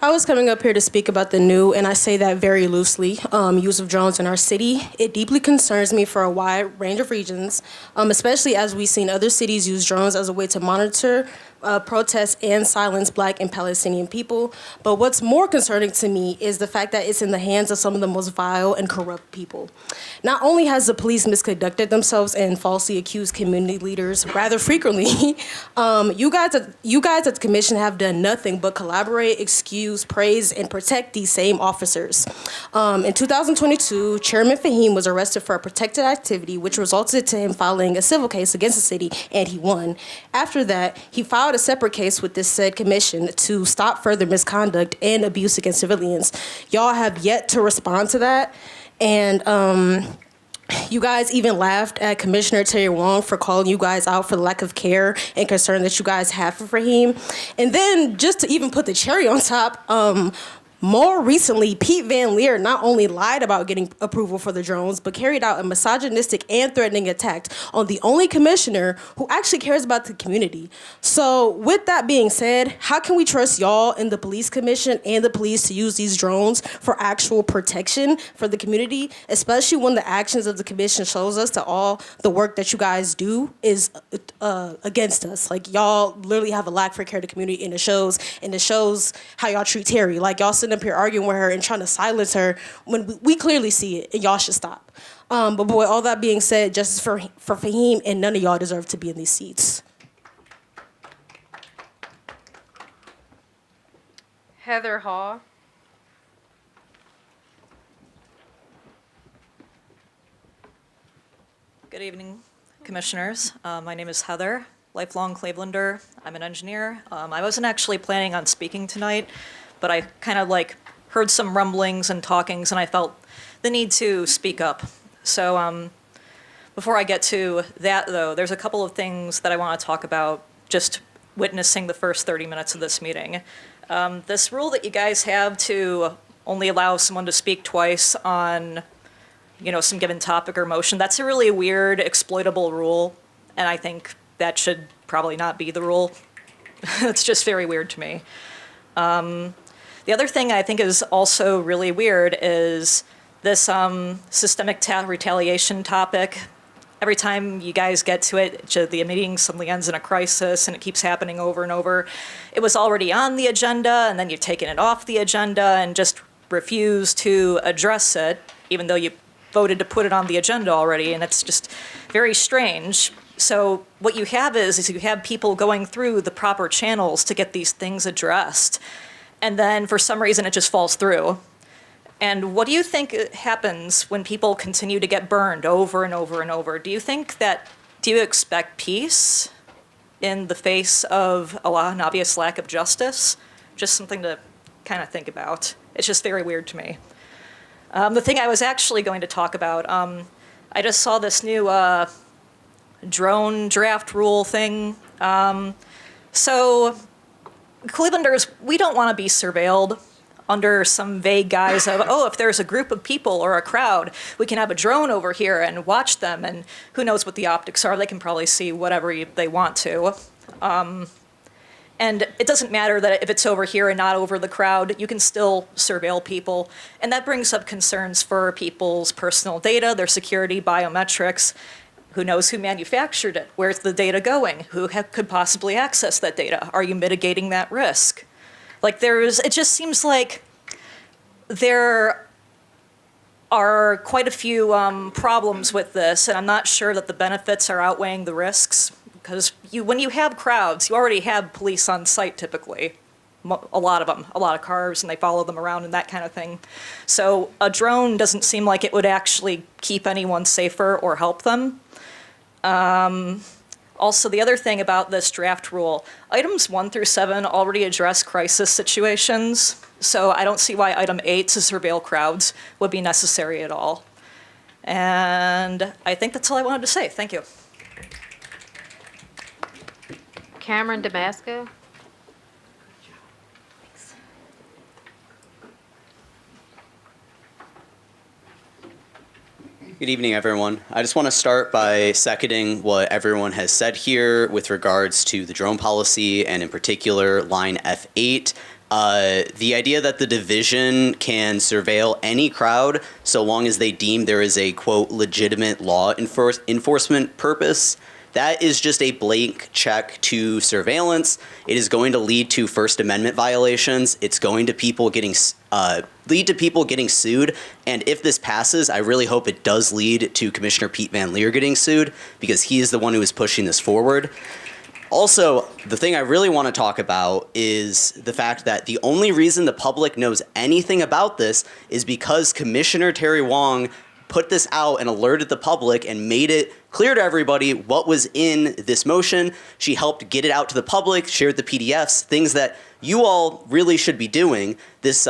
I was coming up here to speak about the new, and I say that very loosely, use of drones in our city. It deeply concerns me for a wide range of reasons, especially as we've seen other cities use drones as a way to monitor protests and silence Black and Palestinian people. But what's more concerning to me is the fact that it's in the hands of some of the most vile and corrupt people. Not only has the police misconducted themselves and falsely accused community leaders rather frequently, you guys at the commission have done nothing but collaborate, excuse, praise, and protect these same officers. In 2022, Chairman Fahim was arrested for a protected activity, which resulted to him filing a civil case against the city, and he won. After that, he filed a separate case with this said commission to stop further misconduct and abuse against civilians. Y'all have yet to respond to that, and you guys even laughed at Commissioner Terry Wong for calling you guys out for the lack of care and concern that you guys have for Fahim. And then just to even put the cherry on top, more recently, Pete Van Leer not only lied about getting approval for the drones, but carried out a misogynistic and threatening attack on the only commissioner who actually cares about the community. So with that being said, how can we trust y'all and the police commission and the police to use these drones for actual protection for the community, especially when the actions of the commission shows us that all the work that you guys do is against us? Like, y'all literally have a lack for care of the community, and it shows how y'all treat Terry. Like, y'all sitting up here arguing with her and trying to silence her when we clearly see it, and y'all should stop. But with all that being said, justice for Fahim, and none of y'all deserve to be in these seats. Heather Hall. Good evening, commissioners. My name is Heather, lifelong Clevelander. I'm an engineer. I wasn't actually planning on speaking tonight, but I kind of heard some rumblings and talkings, and I felt the need to speak up. So before I get to that, though, there's a couple of things that I want to talk about just witnessing the first 30 minutes of this meeting. This rule that you guys have to only allow someone to speak twice on, some given topic or motion, that's a really weird, exploitable rule, and I think that should probably not be the rule. It's just very weird to me. The other thing I think is also really weird is this systemic retaliation topic. Every time you guys get to it, the meeting suddenly ends in a crisis, and it keeps happening over and over. It was already on the agenda, and then you've taken it off the agenda and just refused to address it, even though you voted to put it on the agenda already, and it's just very strange. So what you have is you have people going through the proper channels to get these things addressed. And then for some reason it just falls through. And what do you think happens when people continue to get burned over and over and over? Do you expect peace in the face of an obvious lack of justice? Just something to kind of think about. It's just very weird to me. The thing I was actually going to talk about, I just saw this new drone draft rule thing. So Clevelanders, we don't want to be surveilled under some vague guise of, if there's a group of people or a crowd, we can have a drone over here and watch them, and who knows what the optics are. They can probably see whatever they want to. And it doesn't matter that if it's over here and not over the crowd, you can still surveil people. And that brings up concerns for people's personal data, their security, biometrics. Who knows who manufactured it? Where's the data going? Who could possibly access that data? Are you mitigating that risk? It just seems like there are quite a few problems with this, and I'm not sure that the benefits are outweighing the risks. because when you have crowds, you already have police on site typically. A lot of them, a lot of cars, and they follow them around and that kind of thing. So a drone doesn't seem like it would actually keep anyone safer or help them. Also, the other thing about this draft rule, items 1 through 7 already address crisis situations, so I don't see why item 8 to surveil crowds would be necessary at all. And I think that's all I wanted to say. Thank you. Cameron Damasco. Good evening, everyone. I just want to start by seconding what everyone has said here with regards to the drone policy and in particular line F8. The idea that the division can surveil any crowd so long as they deem there is a, quote, legitimate law enforcement purpose, that is just a blank check to surveillance. It is going to lead to First Amendment violations. It's going to lead to people getting sued. And if this passes, I really hope it does lead to Commissioner Pete Van Leer getting sued because he is the one who is pushing this forward. Also, the thing I really want to talk about is the fact that the only reason the public knows anything about this is because Commissioner Terry Wong put this out and alerted the public and made it clear to everybody what was in this motion. She helped get it out to the public, shared the PDFs, things that you all really should be doing. This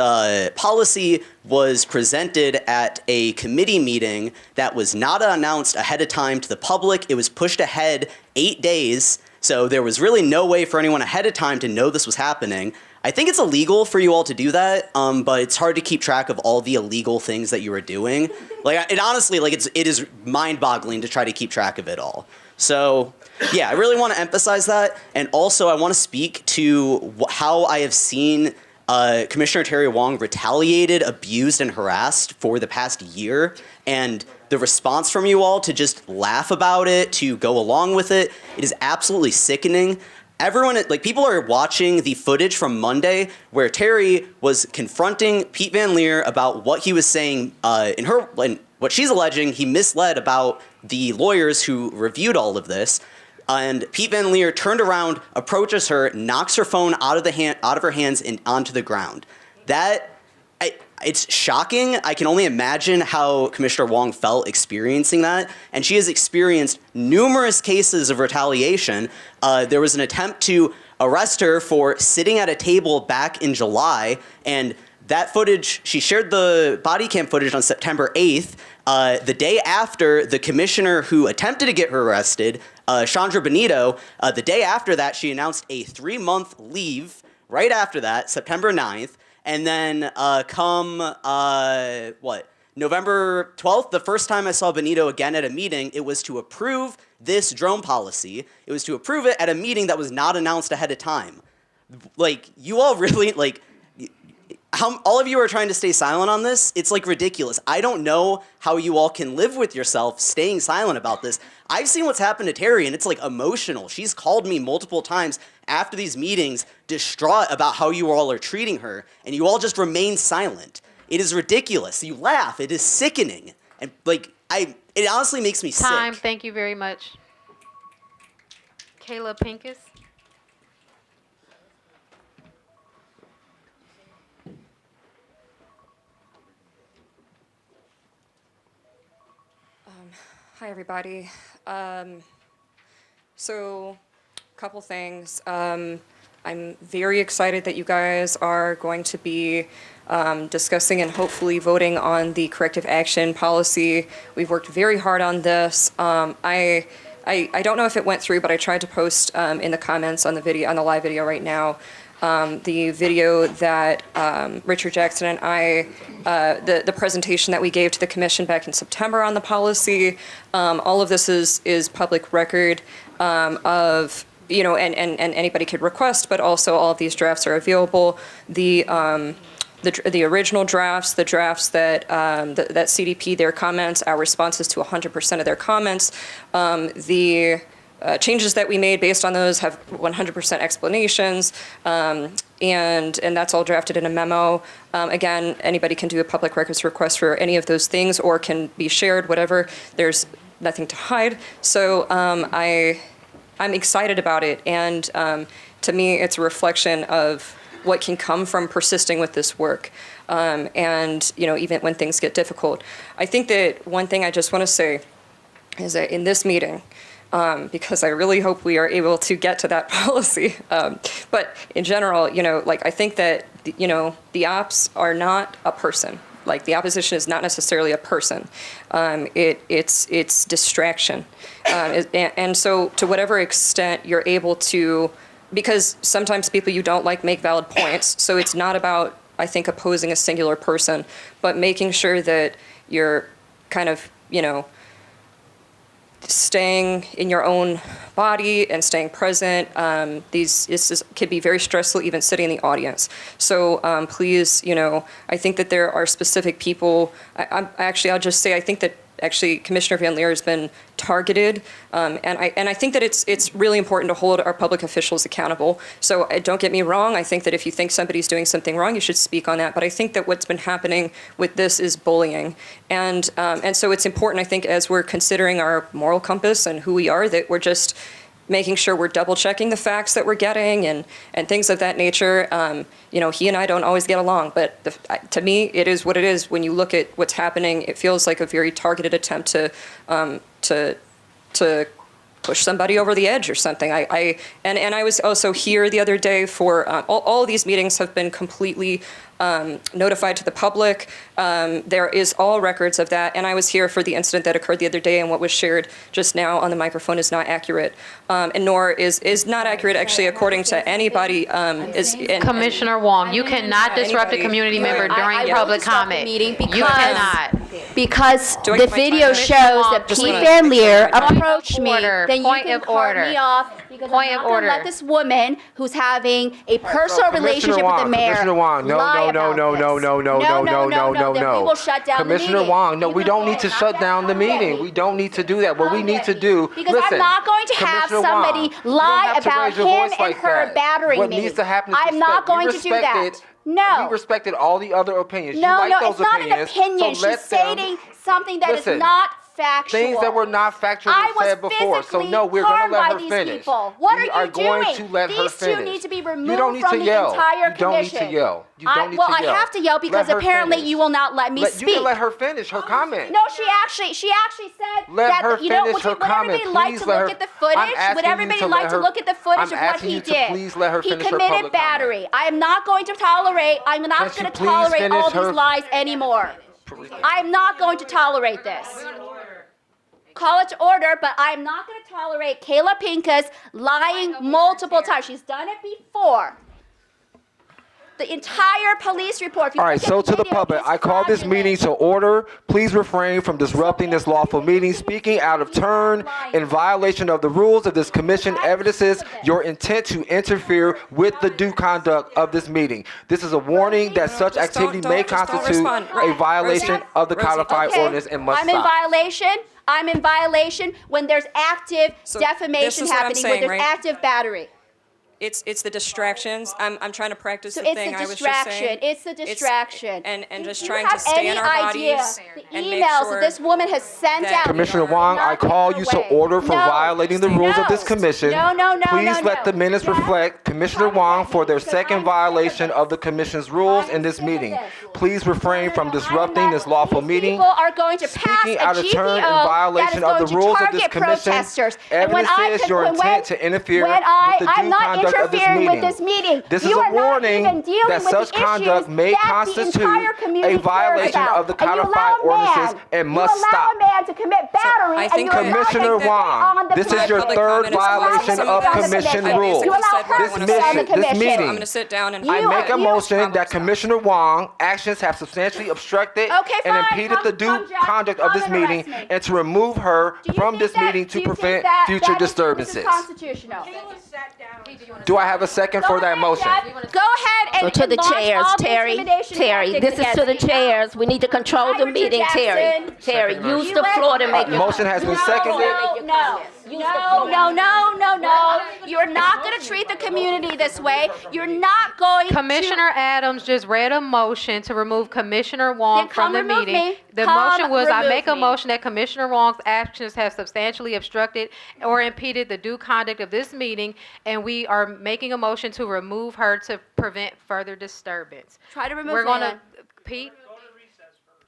policy was presented at a committee meeting that was not announced ahead of time to the public. It was pushed ahead 8 days. So there was really no way for anyone ahead of time to know this was happening. I think it's illegal for you all to do that, but it's hard to keep track of all the illegal things that you are doing. Like, it honestly, like, it is mind-boggling to try to keep track of it all. So, yeah, I really want to emphasize that. And also, I want to speak to how I have seen Commissioner Terry Wong retaliated, abused, and harassed for the past year. And the response from you all to just laugh about it, to go along with it, it is absolutely sickening. Everyone, like, people are watching the footage from Monday where Terry was confronting Pete Van Leer about what he was saying in what she's alleging he misled about the lawyers who reviewed all of this. And Pete Van Leer turned around, approaches her, knocks her phone out of her hands and onto the ground. It's shocking. I can only imagine how Commissioner Wong felt experiencing that. And she has experienced numerous cases of retaliation. There was an attempt to arrest her for sitting at a table back in July. And that footage, she shared the body cam footage on September 8th. The day after, the commissioner who attempted to get her arrested, Chandra Benito, the day after that, she announced a 3-month leave. Right after that, September 9th. And then November 12th, the first time I saw Benito again at a meeting, it was to approve this drone policy. It was to approve it at a meeting that was not announced ahead of time. Like, you all really, like, how all of you are trying to stay silent on this? It's, like, ridiculous. I don't know how you all can live with yourself staying silent about this. I've seen what's happened to Terry, and it's, like, emotional. She's called me multiple times after these meetings, distraught about how you all are treating her, and you all just remain silent. It is ridiculous. You laugh. It is sickening. And, like, it honestly makes me sick. Time. Thank you very much. Kayla Pincus. Hi, everybody. So, a couple things. I'm very excited that you guys are going to be discussing and hopefully voting on the corrective action policy. We've worked very hard on this. I don't know if it went through, but I tried to post in the comments on the video, on the live video right now, the video that Richard Jackson and I, the presentation that we gave to the commission back in September on the policy. All of this is public record of, you know, and anybody could request, but also all of these drafts are available. The original drafts, the drafts that that CDP, their comments, our responses to 100% of their comments, the changes that we made based on those have 100% explanations, and that's all drafted in a memo. Again, anybody can do a public records request for any of those things or can be shared, whatever. There's nothing to hide. So I'm excited about it, and to me, it's a reflection of what can come from persisting with this work, and even when things get difficult. I think that one thing I just want to say is that in this meeting, because I really hope we are able to get to that policy, but in general, I think that the ops are not a person. Like, the opposition is not necessarily a person. It's distraction. And so to whatever extent you're able to, because sometimes people you don't like make valid points, so it's not about, I think, opposing a singular person, but making sure that you're kind of, staying in your own body and staying present. This could be very stressful, even sitting in the audience. So please, I think that there are specific people. I'll just say, I think that actually Commissioner Van Leer has been targeted, and I think that it's really important to hold our public officials accountable. So don't get me wrong, I think that if you think somebody's doing something wrong, you should speak on that. But I think that what's been happening with this is bullying, and so it's important, I think, as we're considering our moral compass and who we are, that we're just making sure we're double checking the facts that we're getting and things of that nature. He and I don't always get along, but to me, it is what it is. When you look at what's happening, it feels like a very targeted attempt to push somebody over the edge or something. And I was also here the other day for all of these meetings have been completely notified to the public. There is all records of that, and I was here for the incident that occurred the other day, and what was shared just now on the microphone is not accurate, and nor is not accurate actually according to anybody. Commissioner Wong, you cannot disrupt a community member during public comment. You cannot. Because Do I the get my video time? shows that Just Pete wanna Van make sure Leer my time- approached me, Order. then you Point can of cut order. me off because Point I'm of not going order. to let this woman who's having a personal relationship with the mayor Commissioner Wong, no, lie no, about no, this. no, no, no, no, Then we will shut down the Commissioner meeting. Wong, no, we don't need to shut down the meeting. We don't need to do that. What we need to do, Because listen, I'm not going to have Commissioner somebody Wong, you don't lie have to about raise your him voice and like her that. battering what me. needs to happen is I'm not going to do that. respected- No. We respected all the other opinions. No, you like no, those it's not an opinions, opinion. So let She's them- stating something that is Listen, not factual. Things that were not factual I were was said before. So physically no, we're going to harmed let by her these finish. people. What we are you going doing? to let her These two finish. need to be You don't removed need from to the yell. entire You don't need commission. to yell. You don't need Well, to yell. I have to yell because Let her apparently finish. you will not let me speak. You can let her finish her comment. No, she actually said Let that her you know finish her would comment. everybody like Please to let look her- at the I'm footage? asking Would you everybody to like let to her- look at the footage I'm of what asking he you to did? please let her He finish her committed public comment. battery. I am not going to tolerate. I'm not Can she going to please tolerate finish all her- these lies anymore. I'm not going to tolerate this. Call it to order, but I'm not going to tolerate Kayla Pincus lying multiple times. She's done it before. The entire police report. If you All right, look at so to the video, public, is I call this fraudulent. meeting to order. Please refrain from disrupting this lawful meeting, speaking out of turn, in violation of the rules of this commission evidences your intent to interfere with the due conduct of this meeting. This is a warning that such Just activity don't- may just don't constitute respond. a violation Rosie, of the Rosie. codified Okay, ordinance and must I'm in stop. violation. I'm in violation when there's active So this defamation is what I'm happening, saying, when there's right? active battery. It's the distractions. I'm trying to practice So the it's thing the I was just saying. distraction. It's the distraction. And Do just you trying have to stay in any our idea bodies the and make emails sure that this woman has sent that- out. Commissioner Wong, I call you to order for violating the rules of this commission. No. Please let the minutes reflect Commissioner Wong for their second violation of the commission's rules in this meeting. Please refrain from disrupting this lawful meeting. People are going to pass Speaking a out of turn in GPO that is violation of going the to rules of this target commission protesters. And when I evidences your when- intent to interfere when with the I'm due not conduct of this interfering meeting. with this meeting. This is You a are not warning even dealing that with such the conduct issues may that the constitute entire community a violation cares about. of the And you codified allow a ordinances man- and must You allow stop. a man to commit battery, I and think you that- allow him to Commissioner stay Wong, on the this is your commission. third comment is violation some of of the commission ideas rules. that you said were This on the mission- side. this meeting- I'm going to sit down and I You- make a you- motion that Commissioner Wong actions have substantially obstructed Okay, and fine. impeded the due Come, Jack. conduct of Come this and meeting arrest me. and to remove her Do you from think this that- meeting do to you think prevent that future this is disturbances. constitutional? Do I have a second for that motion? Go ahead and So to the launch chairs, all the Terry, intimidation Terry, tactics this is to the against me. chairs. We need to control the Richard meeting, Terry. Jackson. Terry, Second use motion. the floor to make your Motion has been seconded. No. No. You're not going to treat the community this way. You're not going Commissioner Adams just read a motion to remove Commissioner Wong Then come from the remove meeting. me. The Come motion was, I remove make a me. motion that Commissioner Wong's actions have substantially obstructed or impeded the due conduct of this meeting, and we are making a motion to remove her to prevent further disturbance. Try to remove We're me gonna, then. Pete,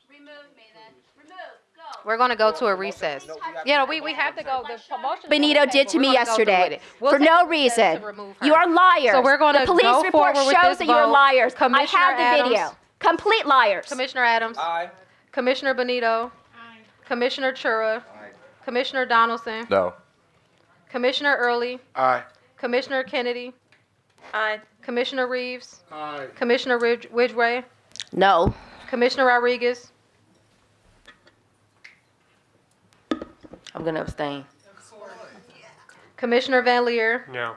Remove me then. Remove. Go. we're gonna go to a recess. Yeah, we have to go, the motion. Benito did to me yesterday for take no a recess reason. to remove her. You are liars. So we're gonna The police go report forward with shows this that you're vote. liars. I Commissioner have the Adams. video. Complete liars. Commissioner Adams. Aye. Commissioner Benito. Commissioner Chura. Commissioner Donaldson. No. Commissioner Early. Aye. Commissioner Kennedy. Aye. Commissioner Reeves. Aye. Commissioner Ridgway. No. Commissioner Rodriguez. I'm gonna abstain. Commissioner Van Leer. No.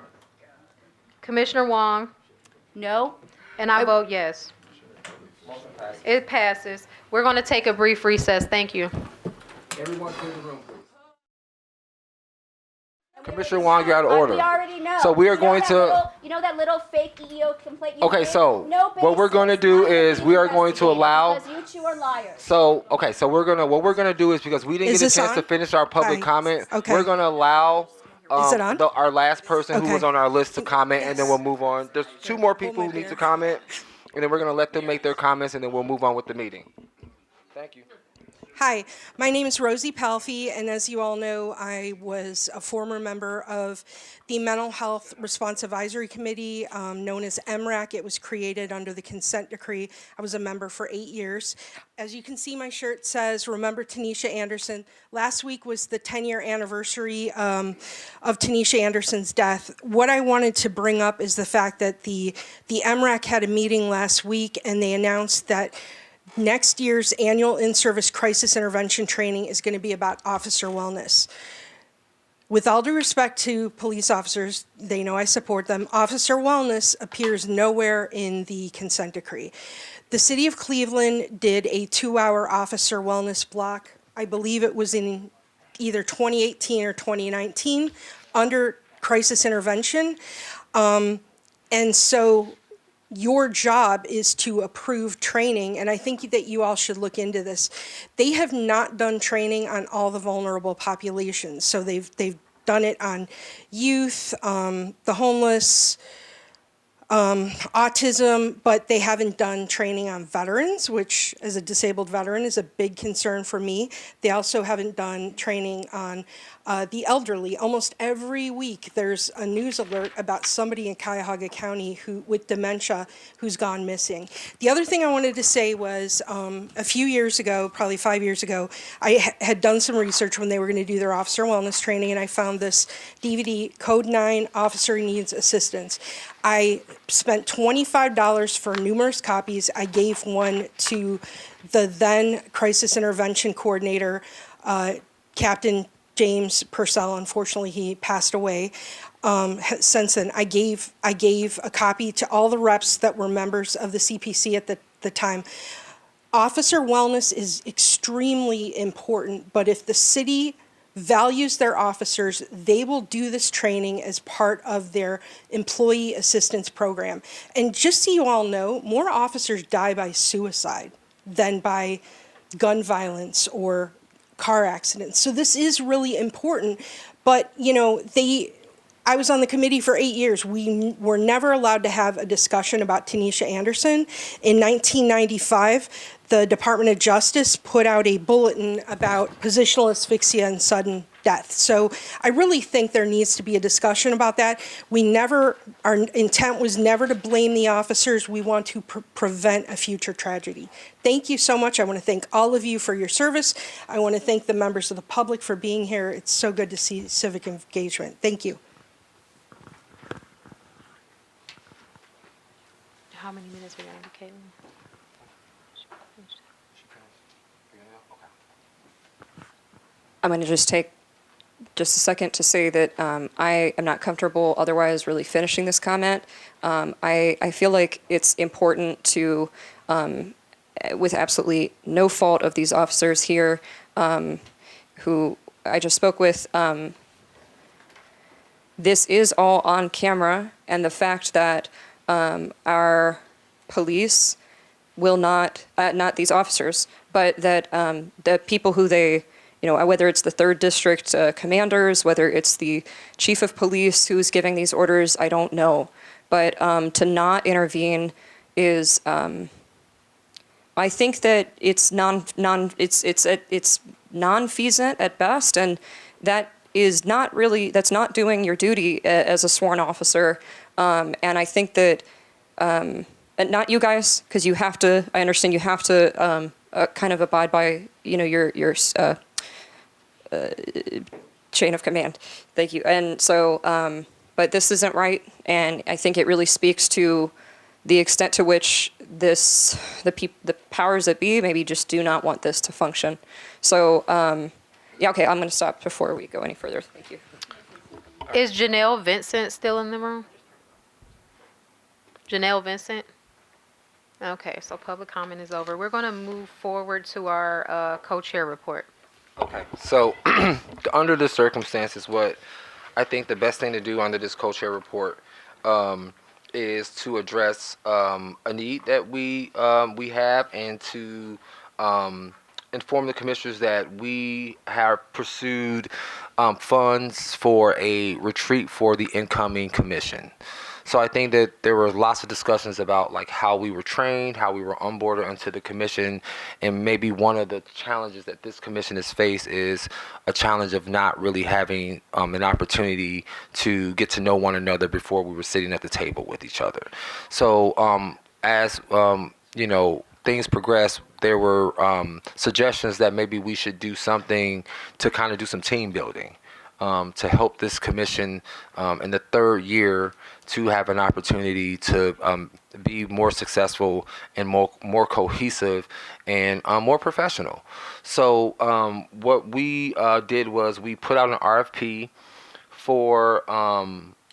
Commissioner Wong. No. And I vote yes. It passes. We're going to take a brief recess. Thank you. Everyone clear the room, please. Commissioner Wong, you're out of order. We already know. So we are going You know that little fake EEO complaint you Okay, made? so No what we're going to basis, do not is we are going to investigated allow. Because you two are liars. So what we're gonna do is because we didn't Is get a this chance on? to finish our public Hi. comment, Okay. we're gonna allow Is it on? our last person who Okay. was on our list to comment, and then we'll move on. There's two more people who need to comment, and then we're gonna let them make their comments, and then we'll move on with the meeting. Thank you. Hi, my name is Rosie Palfy, and as you all know, I was a former member of the Mental Health Response Advisory Committee, known as MRAC. It was created under the consent decree. I was a member for 8 years. As you can see, my shirt says, "Remember Tanisha Anderson." Last week was the 10-year anniversary of Tanisha Anderson's death. What I wanted to bring up is the fact that the MRAC had a meeting last week, and they announced that next year's annual in-service crisis intervention training is going to be about officer wellness. With all due respect to police officers, they know I support them, officer wellness appears nowhere in the consent decree. The city of Cleveland did a 2-hour officer wellness block. I believe it was in either 2018 or 2019 under crisis intervention. And so your job is to approve training, and I think that you all should look into this. They have not done training on all the vulnerable populations. So they've done it on youth, the homeless, autism, but they haven't done training on veterans, which as a disabled veteran is a big concern for me. They also haven't done training on the elderly. Almost every week there's a news alert about somebody in Cuyahoga County with dementia who's gone missing. The other thing I wanted to say was a few years ago, probably 5 years ago, I had done some research when they were going to do their officer wellness training, and I found this DVD, Code 9 Officer Needs Assistance. I spent $25 for numerous copies. I gave one to the then crisis intervention coordinator, Captain James Purcell. Unfortunately, he passed away. Since then, I gave a copy to all the reps that were members of the CPC at the time. Officer wellness is extremely important, but if the city values their officers, they will do this training as part of their employee assistance program. And just so you all know, more officers die by suicide than by gun violence or car accidents. So this is really important. But, you know, I was on the committee for 8 years. We were never allowed to have a discussion about Tanisha Anderson. In 1995, the Department of Justice put out a bulletin about positional asphyxia and sudden death. So I really think there needs to be a discussion about that. Our intent was never to blame the officers. We want to prevent a future tragedy. Thank you so much. I want to thank all of you for your service. I want to thank the members of the public for being here. It's so good to see civic engagement. Thank you. How many minutes we got, Caitlin? I'm going to just take just a second to say that I am not comfortable otherwise really finishing this comment. I feel like it's important to, with absolutely no fault of these officers here, who I just spoke with, this is all on camera, and the fact that our police will not these officers, but that the people who they, whether it's the 3rd District commanders, whether it's the chief of police who's giving these orders, I don't know. But to not intervene is, I think that it's it's non-feasant at best, and that is not really, that's not doing your duty as a sworn officer. And I think that, and not you guys, because you have to, I understand you have to kind of abide by, your chain of command. Thank you. And so, but this isn't right, and I think it really speaks to the extent to which the powers that be maybe just do not want this to function. So, yeah, okay, I'm going to stop before we go any further. Thank you. Is Janelle Vincent still in the room? Janelle Vincent? Okay, so public comment is over. We're going to move forward to our co-chair report. Okay, so under the circumstances, what I think the best thing to do under this co-chair report is to address a need that we have, and to inform the commissioners that we have pursued funds for a retreat for the incoming commission. So I think that there were lots of discussions about like how we were trained, how we were onboarded into the commission, and maybe one of the challenges that this commission has faced is a challenge of not really having an opportunity to get to know one another before we were sitting at the table with each other. So as things progressed, there were suggestions that maybe we should do something to kind of do some team building to help this commission in the 3rd year to have an opportunity to be more successful and more cohesive and more professional. So what we did was we put out an RFP for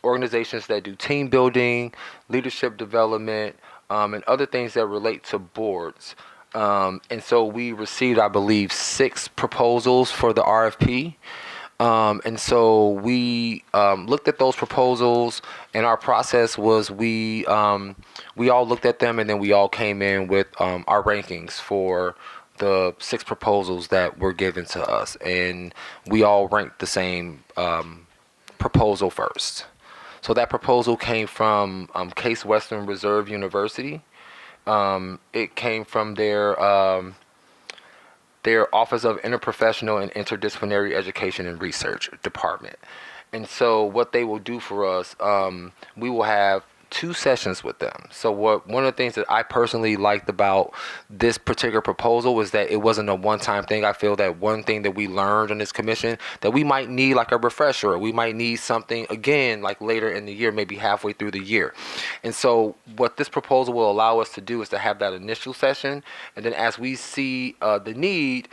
organizations that do team building, leadership development, and other things that relate to boards. And so we received, I believe, 6 proposals for the RFP. And so we looked at those proposals, and our process was we all looked at them, and then we all came in with our rankings for the 6 proposals that were given to us, and we all ranked the same proposal first. So that proposal came from Case Western Reserve University. It came from their Office of Interprofessional and Interdisciplinary Education and Research Department. And so what they will do for us, we will have 2 sessions with them. So one of the things that I personally liked about this particular proposal was that it wasn't a one-time thing. I feel that one thing that we learned on this commission, that we might need like a refresher, or we might need something again like later in the year, maybe halfway through the year. And so what this proposal will allow us to do is to have that initial session, and then as we see the need,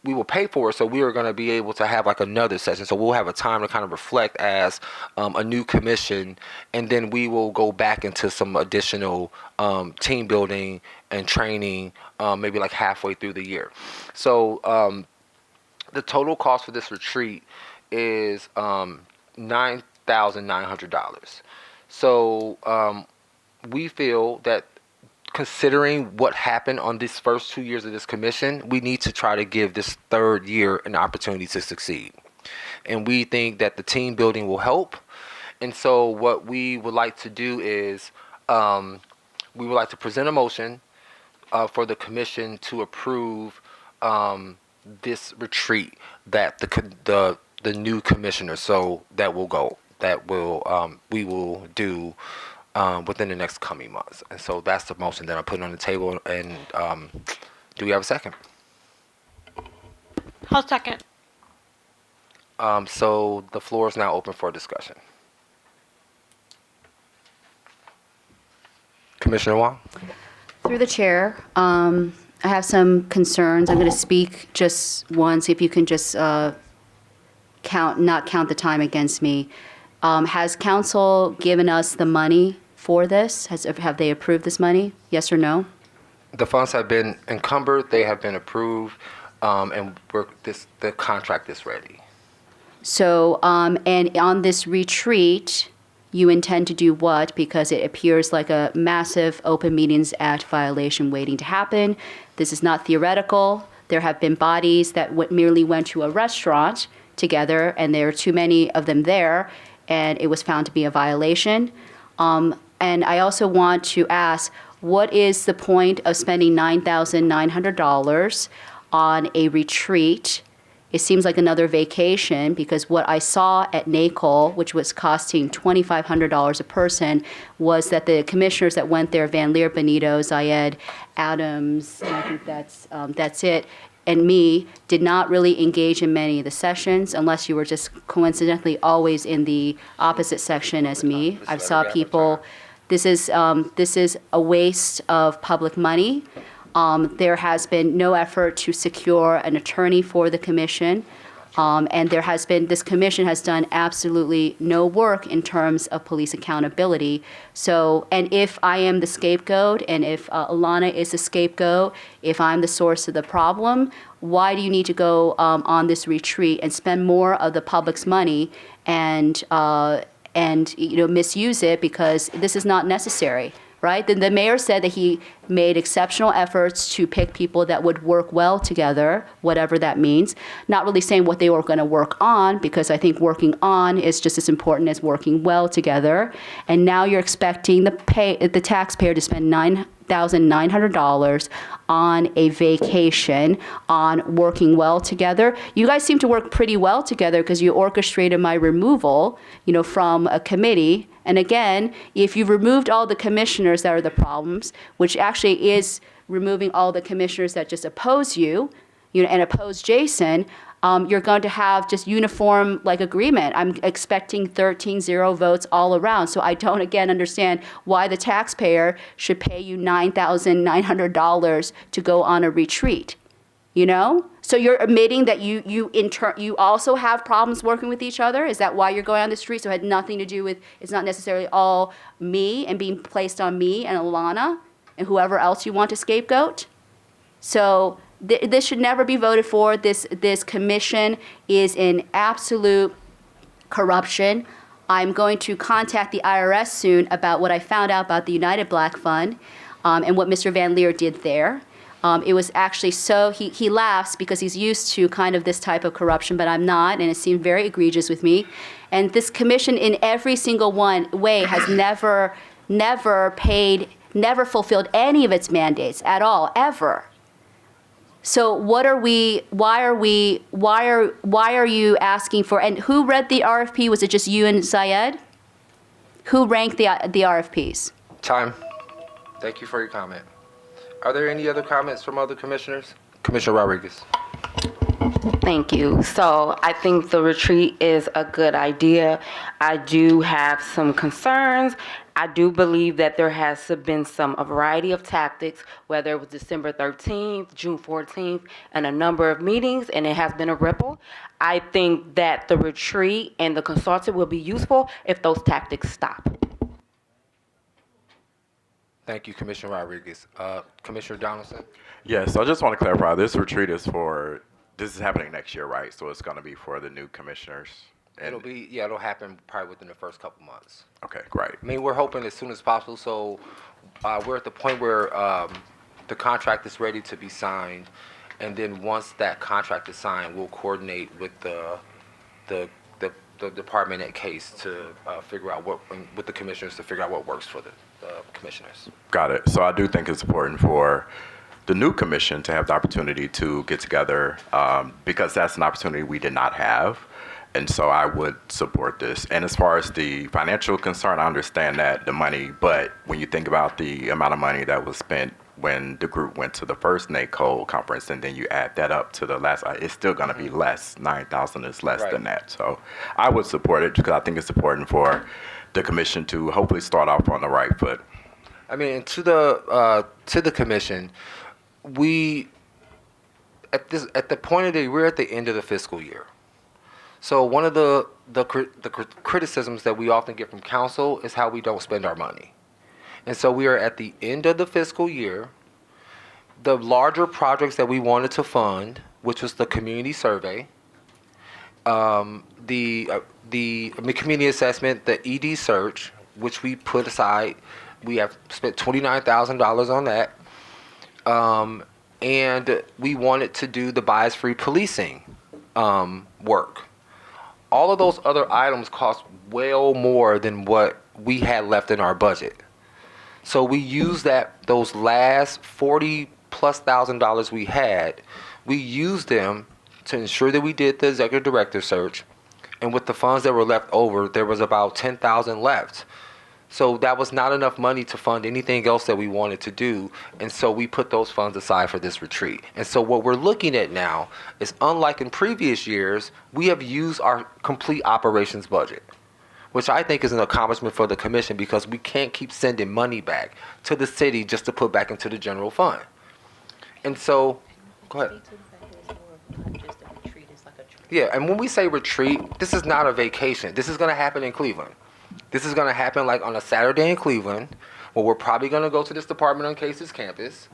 we will pay for it, so we are going to be able to have like another session. So we'll have a time to kind of reflect as a new commission, and then we will go back into some additional team building and training, maybe like halfway through the year. So the total cost for this retreat is $9,900. So we feel that, considering what happened on these first 2 years of this commission, we need to try to give this 3rd year an opportunity to succeed. And we think that the team building will help. And so what we would like to do is we would like to present a motion for the commission to approve this retreat that the new commissioner we will do within the next coming months. And so that's the motion that I'm putting on the table. And do we have a second? I'll second. So the floor is now open for discussion. Commissioner Wong? Through the chair, I have some concerns. I'm going to speak just once, if you can just not count the time against me. Has council given us the money for this? Have they approved this money? Yes or no? The funds have been encumbered, they have been approved, and the contract is ready. So, and on this retreat, you intend to do what? Because it appears like a massive Open Meetings Act violation waiting to happen. This is not theoretical. There have been bodies that merely went to a restaurant together, and there are too many of them there, and it was found to be a violation. And I also want to ask, what is the point of spending $9,900 on a retreat? It seems like another vacation, because what I saw at NACOL, which was costing $2,500 a person, was that the commissioners that went there, Van Leer, Benito, Zayed, Adams, and I think that's it, and me, did not really engage in many of the sessions unless you were just coincidentally always in the opposite section as me. I saw people, this is a waste of public money. There has been no effort to secure an attorney for the commission. And this commission has done absolutely no work in terms of police accountability. So, and if I am the scapegoat, and if Alana is the scapegoat, if I'm the source of the problem, why do you need to go on this retreat and spend more of the public's money and misuse it, because this is not necessary? Right? Then the mayor said that he made exceptional efforts to pick people that would work well together, whatever that means. Not really saying what they were going to work on, because I think working on is just as important as working well together. And now you're expecting the taxpayer to spend $9,900 on a vacation, on working well together. You guys seem to work pretty well together, because you orchestrated my removal, from a committee. And again, if you've removed all the commissioners that are the problems, which actually is removing all the commissioners that just oppose you, and oppose Jason, you're going to have just uniform agreement. I'm expecting 13-0 votes all around. So I don't again understand why the taxpayer should pay you $9,900 to go on a retreat. So you're admitting that you also have problems working with each other? Is that why you're going on the street? So it had nothing to do with, it's not necessarily all me and being placed on me and Alana and whoever else you want to scapegoat? So this should never be voted for. This commission is in absolute corruption. I'm going to contact the IRS soon about what I found out about the United Black Fund and what Mr. Van Leer did there. It was actually he laughs because he's used to kind of this type of corruption, but I'm not, and it seemed very egregious with me. And this commission in every single way has never fulfilled any of its mandates at all, ever. So why are you asking for, and who read the RFP? Was it just you and Zayed? Who ranked the RFPs? Time. Thank you for your comment. Are there any other comments from other commissioners? Commissioner Rodriguez. Thank you. So I think the retreat is a good idea. I do have some concerns. I do believe that there has been a variety of tactics, whether it was December 13th, June 14th, and a number of meetings, and it has been a ripple. I think that the retreat and the consultant will be useful if those tactics stop. Thank you, Commissioner Rodriguez. Commissioner Donaldson? Yes, I just want to clarify, this retreat is this is happening next year, right? So it's going to be for the new commissioners? It'll happen probably within the first couple months. Okay, great. I mean, we're hoping as soon as possible, so we're at the point where the contract is ready to be signed, and then once that contract is signed, we'll coordinate with the department at case to figure out with the commissioners to figure out what works for the commissioners. Got it. So I do think it's important for the new commission to have the opportunity to get together because that's an opportunity we did not have. And so I would support this. And as far as the financial concern, I understand that, the money, but when you think about the amount of money that was spent when the group went to the first NACOL conference and then you add that up to the last, it's still going to be less. 9,000 is less than that. So I would support it because I think it's important for the commission to hopefully start off on the right foot. I mean, to the commission, we're at the end of the fiscal year. So one of the criticisms that we often get from council is how we don't spend our money. And so we are at the end of the fiscal year. The larger projects that we wanted to fund, which was the community survey, the community assessment, the ED search, which we put aside. We have spent $29,000 on that. And we wanted to do the bias-free policing work. All of those other items cost well more than what we had left in our budget. So we used those last $40,000+ we had, we used them to ensure that we did the executive director search. And with the funds that were left over, there was about $10,000 left. So that was not enough money to fund anything else that we wanted to do. And so we put those funds aside for this retreat. And so what we're looking at now is, unlike in previous years, we have used our complete operations budget, which I think is an accomplishment for the commission, because we can't keep sending money back to the city just to put back into the general fund. And so, go ahead. Yeah, and when we say retreat, this is not a vacation. This is going to happen in Cleveland. This is going to happen like on a Saturday in Cleveland, where we're probably going to go to this Department on Cases campus,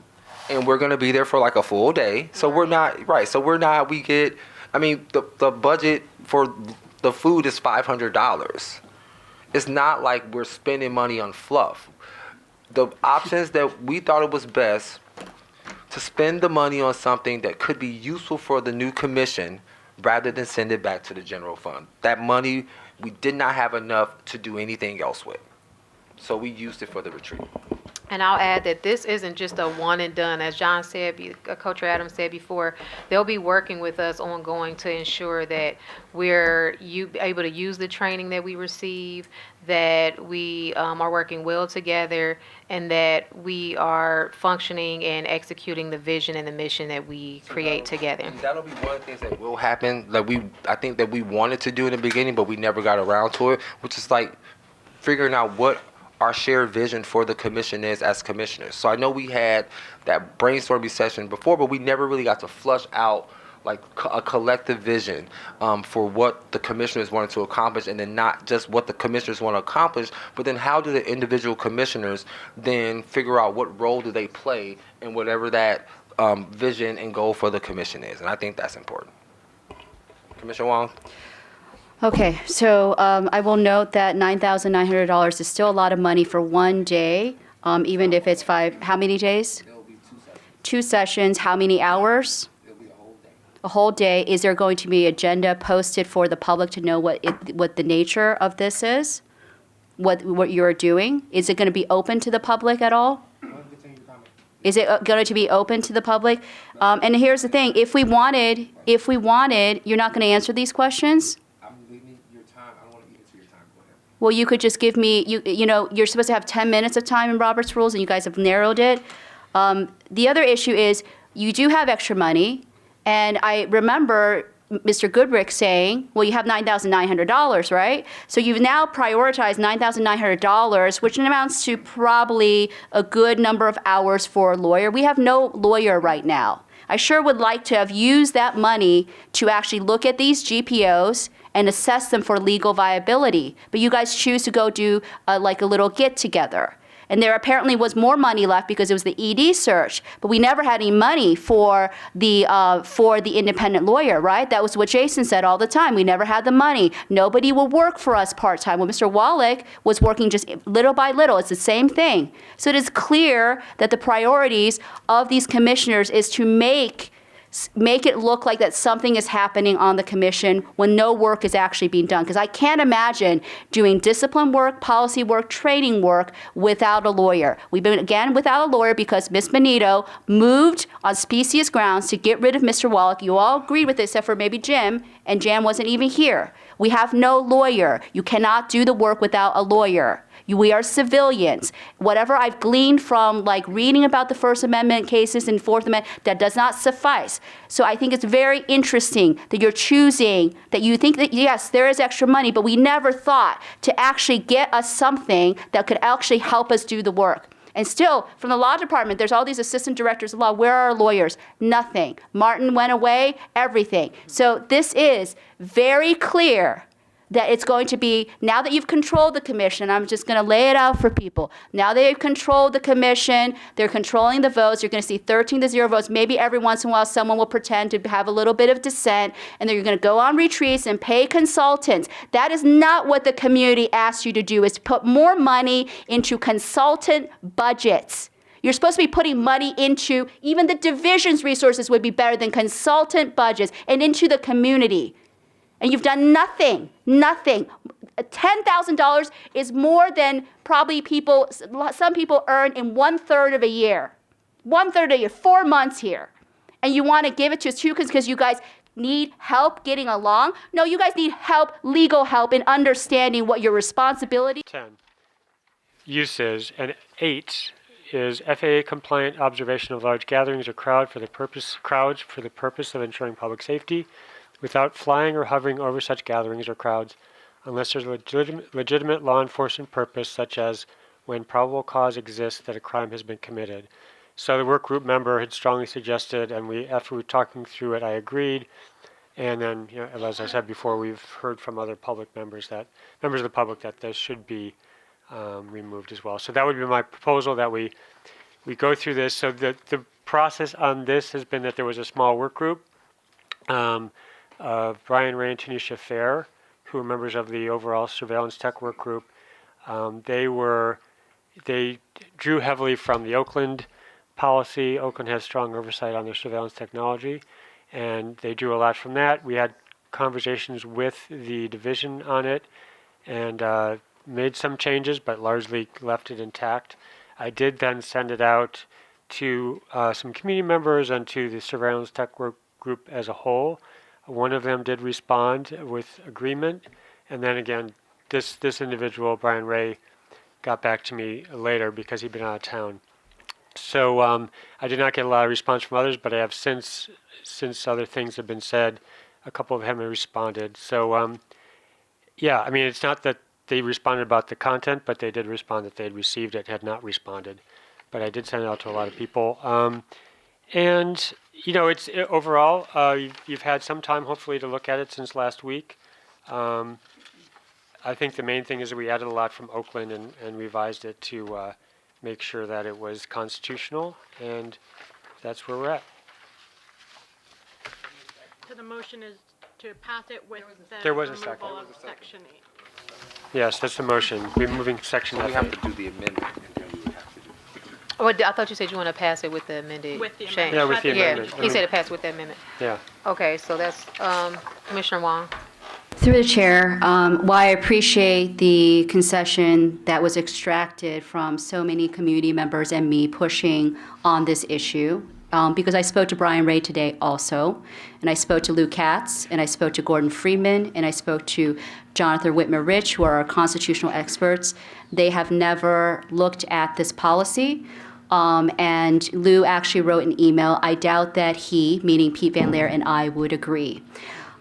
and we're going to be there for like a full day. So we're not, right, so we're not, we get, I mean, the budget for the food is $500. It's not like we're spending money on fluff. The options that we thought it was best to spend the money on something that could be useful for the new commission rather than send it back to the general fund. That money, we did not have enough to do anything else with. So we used it for the retreat. And I'll add that this isn't just a one and done. As John said, Coach Adams said before, they'll be working with us ongoing to ensure that we're able to use the training that we receive, that we are working well together, and that we are functioning and executing the vision and the mission that we create together. And that'll be one of the things that will happen. Like I think that we wanted to do in the beginning, but we never got around to it, which is like figuring out what our shared vision for the commission is as commissioners. So I know we had that brainstorming session before, but we never really got to flush out like a collective vision for what the commissioners wanted to accomplish, and then not just what the commissioners want to accomplish, but then how do the individual commissioners then figure out what role do they play in whatever that vision and goal for the commission is. And I think that's important. Commissioner Wong? Okay, so I will note that $9,900 is still a lot of money for one day, even if it's how many days? It'll be 2 sessions. 2 sessions, how many hours? It'll be a whole day. A whole day. Is there going to be an agenda posted for the public to know what the nature of this is? What you're doing? Is it going to be open to the public at all? Is it going to be open to the public? And here's the thing, if we wanted, you're not going to answer these questions? Well, you could just give me, you know, you're supposed to have 10 minutes of time in Robert's Rules, and you guys have narrowed it. The other issue is you do have extra money, and I remember Mr. Goodrick saying, well, you have $9,900, right? So you've now prioritized $9,900, which amounts to probably a good number of hours for a lawyer. We have no lawyer right now. I sure would like to have used that money to actually look at these GPOs and assess them for legal viability. But you guys choose to go do like a little get together. And there apparently was more money left because it was the ED search, but we never had any money for the independent lawyer, right? That was what Jason said all the time. We never had the money. Nobody will work for us part-time. Well, Mr. Wallach was working just little by little. It's the same thing. So it is clear that the priorities of these commissioners is to make it look like that something is happening on the commission when no work is actually being done. Because I can't imagine doing discipline work, policy work, training work without a lawyer. We've been, again, without a lawyer because Ms. Benito moved on specious grounds to get rid of Mr. Wallach. You all agreed with it except for maybe Jim, and Jan wasn't even here. We have no lawyer. You cannot do the work without a lawyer. We are civilians. Whatever I've gleaned from like reading about the First Amendment cases and Fourth Amendment, that does not suffice. So I think it's very interesting that you're choosing, that you think that yes, there is extra money, but we never thought to actually get us something that could actually help us do the work. And still, from the law department, there's all these assistant directors of law. Where are our lawyers? Nothing. Martin went away, everything. So this is very clear that it's going to be, now that you've controlled the commission, I'm just going to lay it out for people. Now they've controlled the commission, they're controlling the votes, you're going to see 13-0 votes. Maybe every once in a while someone will pretend to have a little bit of dissent, and then you're going to go on retreats and pay consultants. That is not what the community asked you to do, is to put more money into consultant budgets. You're supposed to be putting money into, even the division's resources would be better than consultant budgets, and into the community. And you've done nothing, nothing. $10,000 is more than probably some people earn in 1/3 of a year. 1/3 of a year, 4 months here. And you want to give it to us too because you guys need help getting along? No, you guys need help, legal help in understanding what your responsibility. 10 uses, and 8 is FAA compliant observation of large gatherings or crowds for the purpose of ensuring public safety, without flying or hovering over such gatherings or crowds, unless there's a legitimate law enforcement purpose, such as when probable cause exists that a crime has been committed. So the work group member had strongly suggested, and after we were talking through it, I agreed. And then, as I said before, we've heard from other members of the public that this should be removed as well. So that would be my proposal, that we go through this. So the process on this has been that there was a small work group. Brian Ray and Tanisha Fair, who are members of the overall surveillance tech work group. They drew heavily from the Oakland policy. Oakland has strong oversight on their surveillance technology, and they drew a lot from that. We had conversations with the division on it, and made some changes, but largely left it intact. I did then send it out to some community members and to the surveillance tech work group as a whole. One of them did respond with agreement, and then again, this individual, Brian Ray, got back to me later because he'd been out of town. So I did not get a lot of response from others, but I have since other things have been said, a couple of them have responded. So yeah, I mean, it's not that they responded about the content, but they did respond that they had received it, had not responded. But I did send it out to a lot of people. And it's overall, you've had some time, hopefully, to look at it since last week. I think the main thing is that we added a lot from Oakland and revised it to make sure that it was constitutional, and that's where we're at. So the motion is to pass it with the There was a second. removal of Section 8. Yes, that's the motion, removing section We F8. have to do the amendment. Oh, I thought you said you want to pass it with the amended With the change. amendment. Yeah, with the Yeah, amendment. he said it passed with the amendment. Yeah. Okay, so that's Commissioner Wong. Through the chair, while I appreciate the concession that was extracted from so many community members and me pushing on this issue, because I spoke to Brian Ray today also, and I spoke to Lou Katz, and I spoke to Gordon Freeman, and I spoke to Jonathan Whitmer-Rich, who are our constitutional experts. They have never looked at this policy. And Lou actually wrote an email. I doubt that he, meaning Pete Van Laer, and I would agree.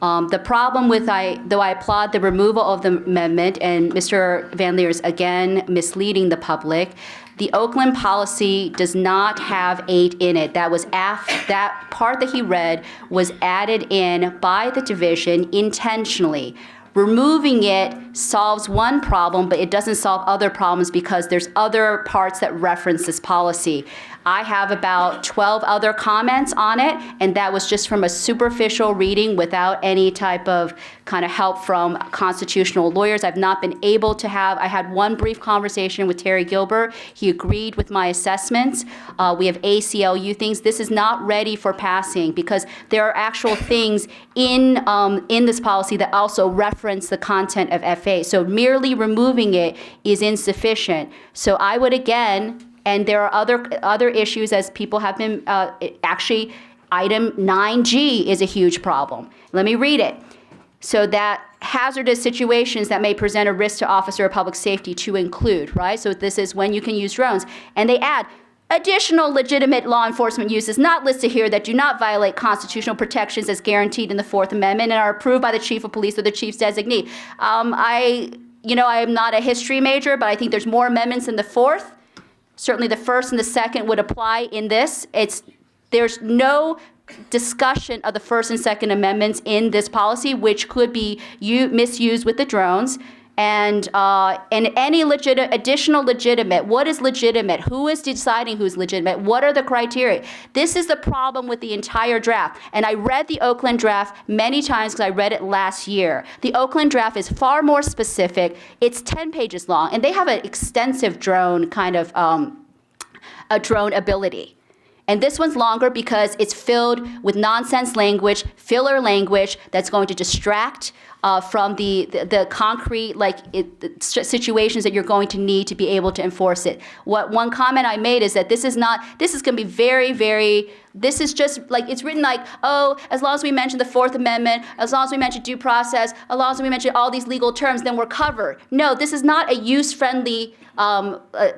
The problem with, though I applaud the removal of the amendment, and Mr. Van Laer is again misleading the public, the Oakland policy does not have 8 in it. That was that part that he read was added in by the division intentionally. Removing it solves one problem, but it doesn't solve other problems because there's other parts that reference this policy. I have about 12 other comments on it, and that was just from a superficial reading without any type of kind of help from constitutional lawyers. I've not been able to I had one brief conversation with Terry Gilbert. He agreed with my assessments. We have ACLU things. This is not ready for passing because there are actual things in this policy that also reference the content of FA. So merely removing it is insufficient. So I would again, and there are other issues as people have been, actually item 9G is a huge problem. Let me read it. So that hazardous situations that may present a risk to officer of public safety to include, right? So this is when you can use drones. And they add, additional legitimate law enforcement uses not listed here that do not violate constitutional protections as guaranteed in the 4th Amendment and are approved by the chief of police or the chief's designee. I am not a history major, but I think there's more amendments in the 4th. Certainly the 1st and the 2nd would apply in this. There's no discussion of the First and Second Amendments in this policy, which could be misused with the drones. And any additional legitimate, what is legitimate? Who is deciding who's legitimate? What are the criteria? This is the problem with the entire draft. And I read the Oakland draft many times because I read it last year. The Oakland draft is far more specific. It's 10 pages long, and they have an extensive drone kind of a drone ability. And this one's longer because it's filled with nonsense language, filler language that's going to distract from the concrete situations that you're going to need to be able to enforce it. One comment I made is that this is going to be very, very, this is just like, it's written like, oh, as long as we mention the Fourth Amendment, as long as we mention due process, as long as we mention all these legal terms, then we're covered. No, this is not a use-friendly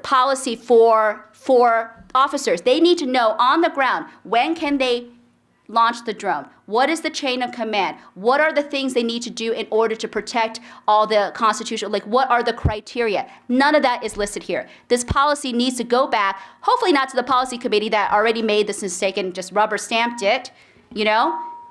policy for officers. They need to know on the ground, when can they launch the drone? What is the chain of command? What are the things they need to do in order to protect all the constitutional, what are the criteria? None of that is listed here. This policy needs to go back, hopefully not to the policy committee that already made this mistake and just rubber stamped it,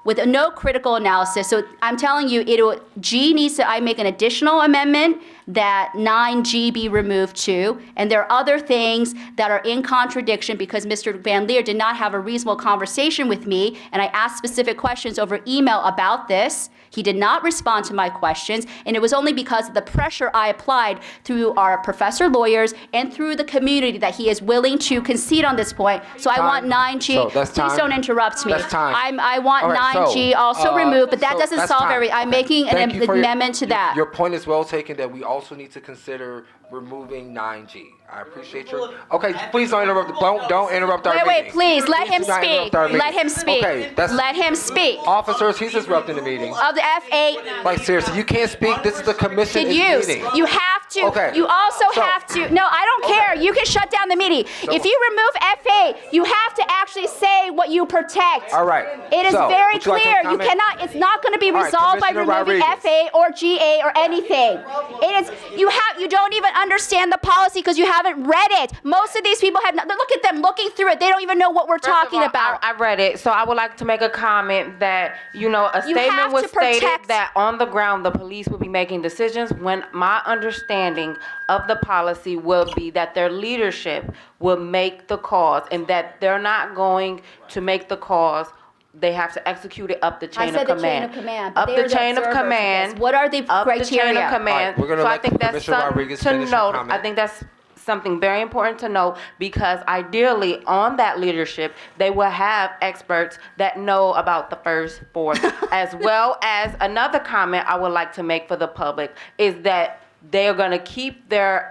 with no critical analysis. So I'm telling you, I make an additional amendment that 9G be removed too. And there are other things that are in contradiction because Mr. Van Leer did not have a reasonable conversation with me, and I asked specific questions over email about this. He did not respond to my questions, and it was only because of the pressure I applied through our professor lawyers and through the community that he is willing to concede on this point. So I want 9G. So that's Please time. don't interrupt me. That's time. I want All right, 9G also removed, but that so doesn't that's solve time. everything. I'm making Thank an you for your- amendment to that. Your point is well taken that we also need to consider removing 9G. I appreciate your. Okay, please don't interrupt. Don't interrupt our meeting. Wait, please, let him do not speak. interrupt our meeting. Let him speak. Okay, that's. Let him speak. Officers, he's disrupting the meeting. Of the F8. Like seriously, you can't speak. This is the commission Should use. meeting. You have to. Okay. You also have to. No, I don't care. You can shut down the meeting. If you remove F8, you have to actually say what you protect. All right. It is So, very would you like to clear. You comment? cannot. It's not going to be All right, resolved by Commissioner removing Rodriguez. F8 or G8 or anything. It is. You don't even understand the policy because you haven't read it. Most of these people have. Look at them looking through it. They don't even know what we're talking about. I read it, so I would like to make a comment that, a have statement was to stated protect- that on the ground, the police will be making decisions when my understanding of the policy will be that their leadership will make the calls and that they're not going to make the calls. They have to execute it up the chain of command. I said the chain of command. but Up they the are chain of observers this. command. What are the Up the chain criteria? of command. All right, we're gonna So I let think that's Commissioner something Rodriguez to finish her note. comment. I think that's something very important to know because ideally on that leadership, they will have experts that know about the First, Fourth, as well as another comment I would like to make for the public is that they're going to keep their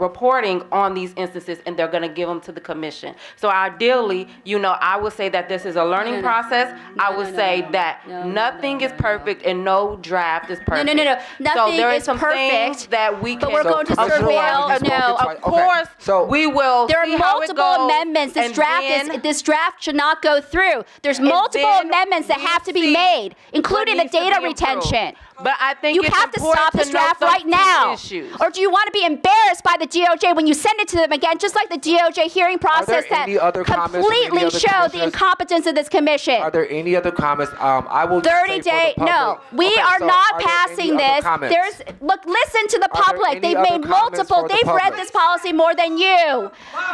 reporting on these instances and they're going to give them to the commission. So ideally, I would say that this is a learning process. I would say that nothing is perfect and no draft is perfect. No. So Nothing there is some perfect, things that we but can. we're going to Commissioner surveil. Rodriguez No, spoken Of twice. course, we will There are see how it multiple goes, amendments. This and draft then- this draft should not go through. There's multiple then amendments that we have to be see made, including the what needs to data be improved. retention. But I think You it's have to important stop this note draft those right two now. issues. Or do you want to be embarrassed by the DOJ when you send it to them again, just like the DOJ hearing process that any other comments from any completely other show the commissioners? incompetence of this commission? Are there any other comments? I will just 30 say day, for the no, public- we Okay, are so not are there passing any other this. comments? Listen to the Are there public. any They've other made comments multiple, for the they've read public? this policy more than you.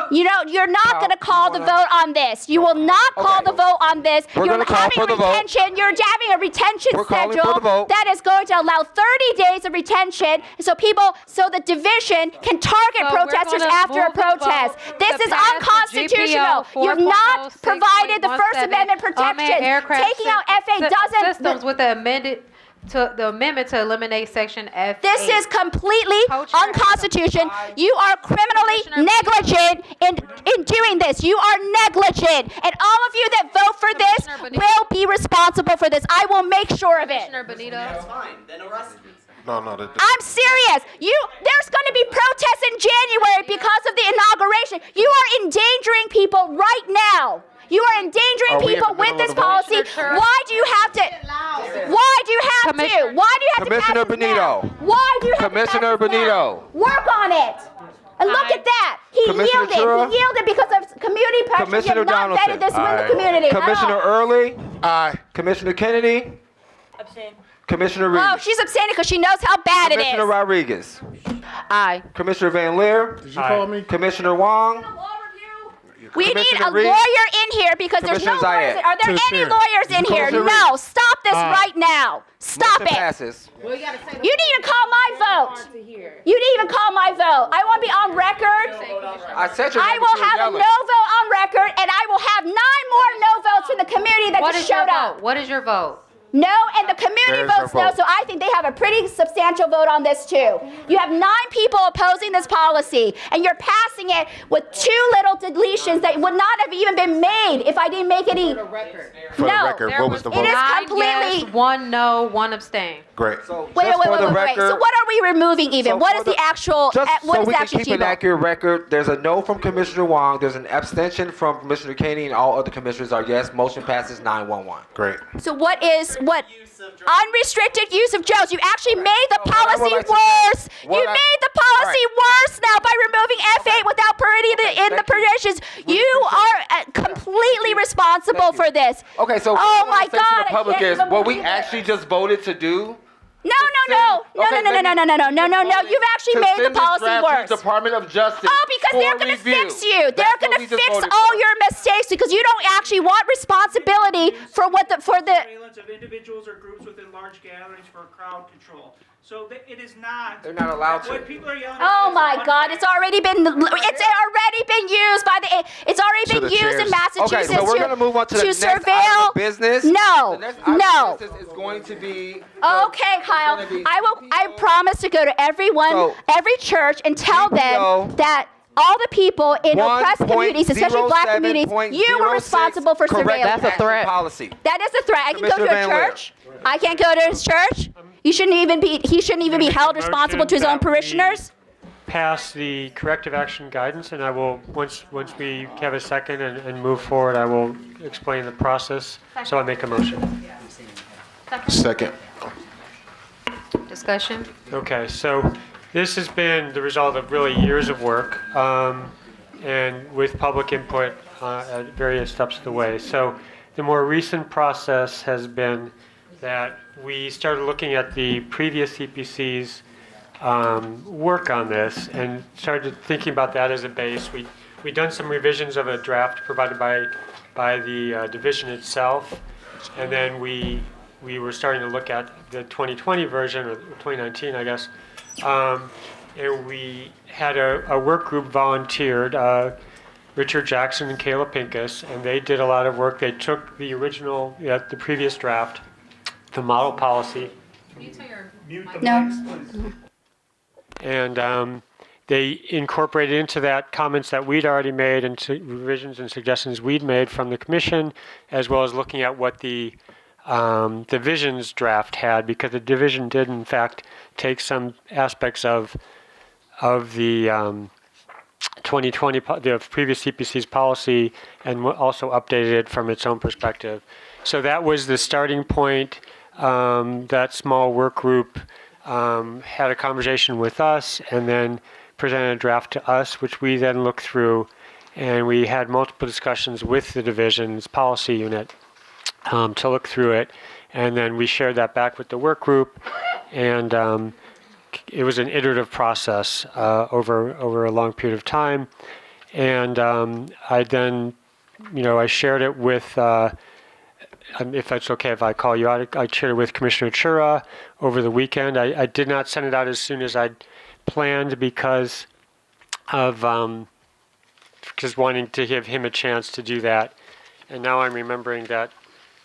You're not How- going to call the vote on this. You will not call Okay. the vote on this. We're You're gonna call having for the vote. retention. You're having a retention We're calling for schedule the vote. that is going to allow 30 days of retention so the division can target So we're protesters gonna after a move the protest. vote This to is pass the unconstitutional. GPO You've not provided the First 4.06.17 Amendment unmanned protections. aircraft Taking out F8 doesn't. systems with the amendment to eliminate section F8. This is completely Co-chair unconstitutional. You are criminally negligent in doing this. You are negligent. And all of you that vote for this Commissioner Benito. will be responsible for this. I will make sure of it. Commissioner Benito. No, I'm serious. There's going to be protests in January because of the inauguration. You are endangering people right now. You are endangering Are we in people the with middle this of the vote? policy. Commissioner Why do you have to? Why do you have to? Commissioner- Why do you have Commissioner to pass this now? Benito. Why do you have Commissioner to pass this now? Benito. Work on it. And look at that. He Commissioner yielded. Chura? He yielded because of community pressure. Commissioner You have not vetted Donaldson. this with Aye. the community at all. Commissioner Early? Aye. Commissioner Kennedy? Abstain. Commissioner Reed? Oh, she's abstaining because she knows how bad it is. Commissioner Rodriguez? Aye. Commissioner Van Leer? Did you call me? Commissioner Wong? We need Commissioner a Reed? lawyer in here because there's no Commissioner lawyers. Zayed. Are there To the any chair. lawyers in here? Commissioner No. Reed. Stop this right now. Stop Motion it. passes. You didn't even call my vote. You didn't even call my vote. I want to be on record. I said your I name, will but you were have a yelling. no vote on record, and I will have 9 more no votes from the community that What just is your showed up. vote? What is your vote? No, and the community There's your votes no, vote. so I think they have a pretty substantial vote on this too. You have 9 people opposing this policy, and you're passing it with 2 little deletions that would not have even been made if I didn't make any. For the No, record, what was the it vote? is 9 completely. yes, 1 no, 1 abstain. Great. Wait. So what are we removing even? So What for is the actual? Just what so is we the can actual keep an vote? accurate record, there's a no from Commissioner Wong, there's an abstention from Commissioner Kennedy, and all other commissioners are yes. Motion passes 9-1-1. Great. So what is what? Unrestricted use of drones. You actually made the what I would policy like to worse. say- You what I- made the policy worse now by removing F8 without putting it in the provisions. You are completely responsible for this. Okay, so Oh what I my wanna say God, to I the public can't is even what we believe it. actually just voted to do. No. Okay, let me- You've actually to made the send this policy draft to worse. the Department of Justice. Oh, because they're for going to review. fix you. They're That's going what to we just fix voted all for. your mistakes because you don't actually want responsibility for what the Surveillance of individuals or groups within large gatherings for crowd control. So it is not. They're not allowed to. What people are yelling. Oh at my is God! It's already been used by the. It's already To been the used chairs. in Massachusetts. Okay, so we're gonna move on to the next item surveil of business. No, The next item no. of business is going to be. Okay, Kyle. I promise to go to everyone, every church, and tell them that all the people in oppressed communities, especially black communities, you were responsible for surveillance. That's a threat. Policy. That is a threat. I can go to Commissioner a Van Leer. church. I can't go to his church. You shouldn't even be. He shouldn't even be held responsible to his own parishioners. Pass the corrective action guidance, and I will, once we have a second and move forward, I will explain the process. So I make a motion. Second. Discussion? Okay, so this has been the result of really years of work, and with public input at various steps of the way. So the more recent process has been that we started looking at the previous CPC's work on this and started thinking about that as a base. We'd done some revisions of a draft provided by the division itself, and then we were starting to look at the 2020 version, or 2019, I guess. And we had a work group volunteered, Richard Jackson and Kayla Pincus, and they did a lot of work. They took the original, the previous draft, the model policy. No. And they incorporated into that comments that we'd already made and revisions and suggestions we'd made from the commission, as well as looking at what the division's draft had, because the division did in fact take some aspects of the 2020, the previous CPC's policy, and also updated it from its own perspective. So that was the starting point. That small work group had a conversation with us and then presented a draft to us, which we then looked through, and we had multiple discussions with the division's policy unit to look through it, and then we shared that back with the work group, and it was an iterative process over a long period of time, and I then, I shared it with, if that's okay if I call you out, I shared it with Commissioner Chura over the weekend. I did not send it out as soon as I'd planned because of just wanting to give him a chance to do that, and now I'm remembering that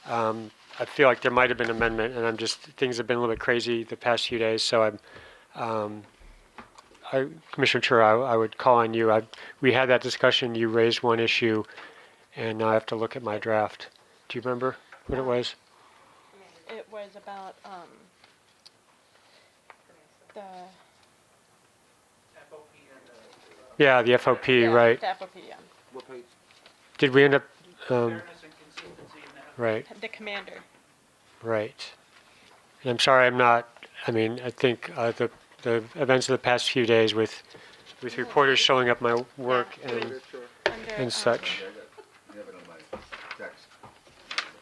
I feel like there might have been an amendment, and things have been a little bit crazy the past few days, so Commissioner Chura, I would call on you. We had that discussion, you raised one issue, and now I have to look at my draft. Do you remember what it was? It was about, the. Yeah, the FOP, right. The FOP, yeah. Did we end up, right, The commander. right. And I'm sorry, I think the events of the past few days with with reporters showing up my work and such.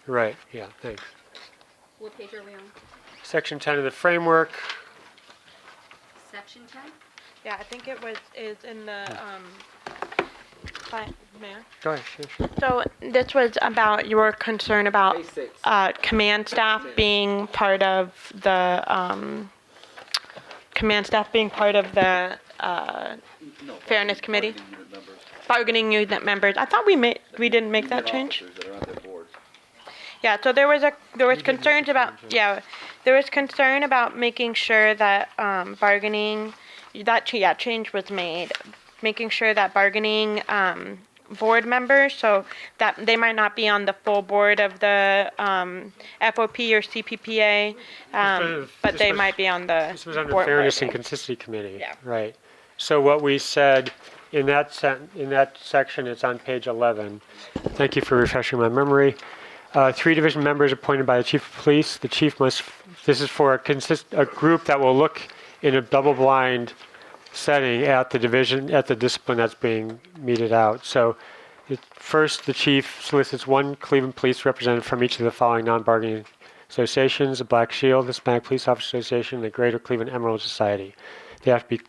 Right, yeah, thanks. What page are we on? Section 10 of the framework. Section 10? Yeah, I think is in the, Mayor. Go ahead, sure. So this was about your concern about command staff being part of the Fairness Committee? Bargaining unit members. I thought we didn't make that change. Yeah, so there was concerns about concern about making sure that change was made, making sure that bargaining board members, so that they might not be on the full board of the FOP or CPPA, but they might be on the. This was under board Fairness and bargaining. Consistency Committee. Yeah. Right. So what we said in that section, it's on page 11. Thank you for refreshing my memory. 3 division members appointed by the chief of police. The chief must. This is for a group that will look in a double-blind setting at the division, at the discipline that's being meted out. So, first, the chief solicits 1 Cleveland police representative from each of the following non-bargaining associations: the Black Shield, the Hispanic Police Officer Association, and the Greater Cleveland Emerald Society. They have to be.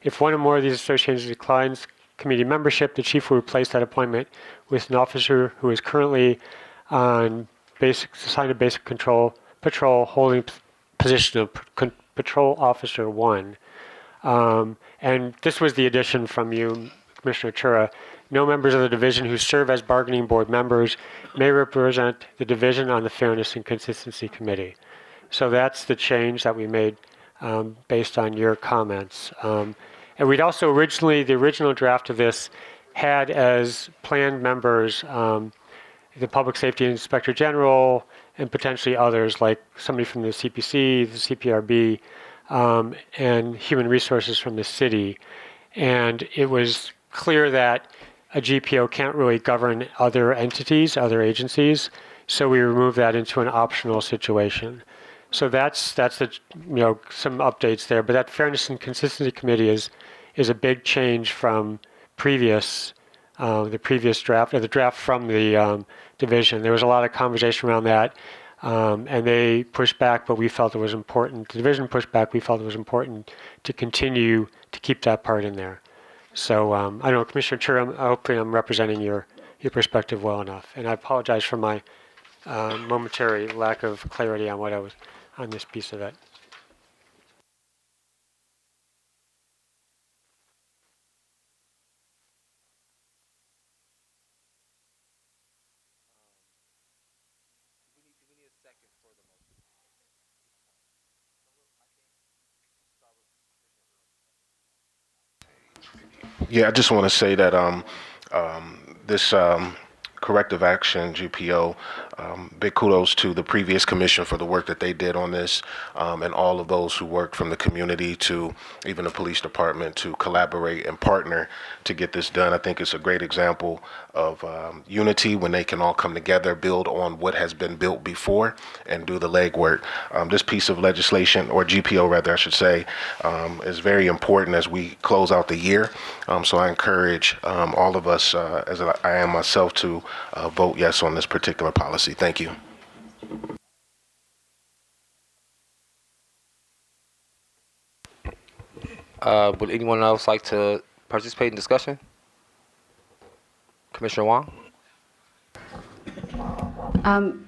If one or more of these associations declines committee membership, the chief will replace that appointment with an officer who is currently on assigned to basic patrol, holding position of patrol officer 1. And this was the addition from you, Commissioner Chura. No members of the division who serve as bargaining board members may represent the division on the Fairness and Consistency Committee. So that's the change that we made based on your comments. And we'd also the original draft of this had as planned members the Public Safety Inspector General and potentially others, like somebody from the CPC, the CPRB, and Human Resources from the city. And it was clear that a GPO can't really govern other entities, other agencies, so we removed that into an optional situation. So that's the, some updates there. But that Fairness and Consistency Committee is a big change from the previous draft, or the draft from the division. There was a lot of conversation around that, and they pushed back, but we felt it was important. The division pushed back. We felt it was important to continue to keep that part in there. So I don't know, Commissioner Chura, hopefully I'm representing your perspective well enough. And I apologize for my momentary lack of clarity on what I was on this piece of it. Yeah, I just want to say that this corrective action GPO, big kudos to the previous commission for the work that they did on this, and all of those who worked from the community to even the police department to collaborate and partner to get this done. I think it's a great example of unity when they can all come together, build on what has been built before, and do the legwork. This piece of legislation, or GPO rather, I should say, is very important as we close out the year. So I encourage all of us, as I am myself, to vote yes on this particular policy. Thank you. Would anyone else like to participate in discussion? Commissioner Wong?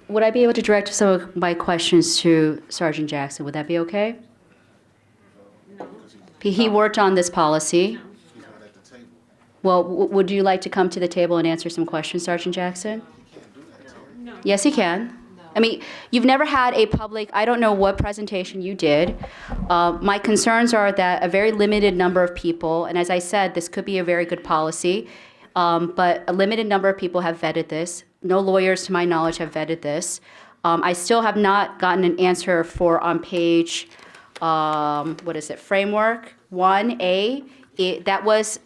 Would I be able to direct some of my questions to Sergeant Jackson? Would that be okay? No. He worked on this policy. Well, would you like to come to the table and answer some questions, Sergeant Jackson? No. Yes, he can. I mean, you've never had a public, I don't know what presentation you did. My concerns are that a very limited number of people, and as I said, this could be a very good policy, but a limited number of people have vetted this. No lawyers, to my knowledge, have vetted this. I still have not gotten an answer for on page, framework 1A. That was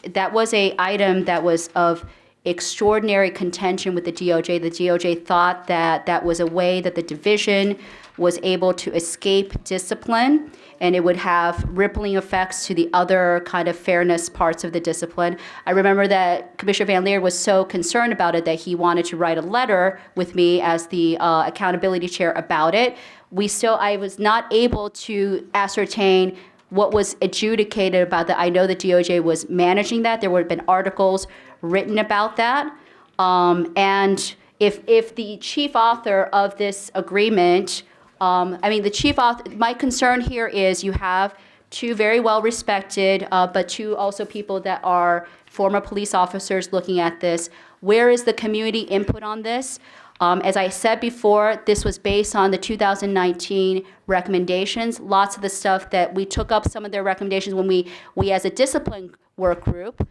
a item that was of extraordinary contention with the DOJ. The DOJ thought that that was a way that the division was able to escape discipline, and it would have rippling effects to the other kind of fairness parts of the discipline. I remember that Commissioner Van Leer was so concerned about it that he wanted to write a letter with me as the accountability chair about it. I was not able to ascertain what was adjudicated about that. I know the DOJ was managing that. There would have been articles written about that. And if the chief author of this agreement, the chief author, my concern here is you have two very well-respected, but two also people that are former police officers looking at this. Where is the community input on this? As I said before, this was based on the 2019 recommendations. Lots of the stuff that we took up some of their recommendations when we as a discipline work group,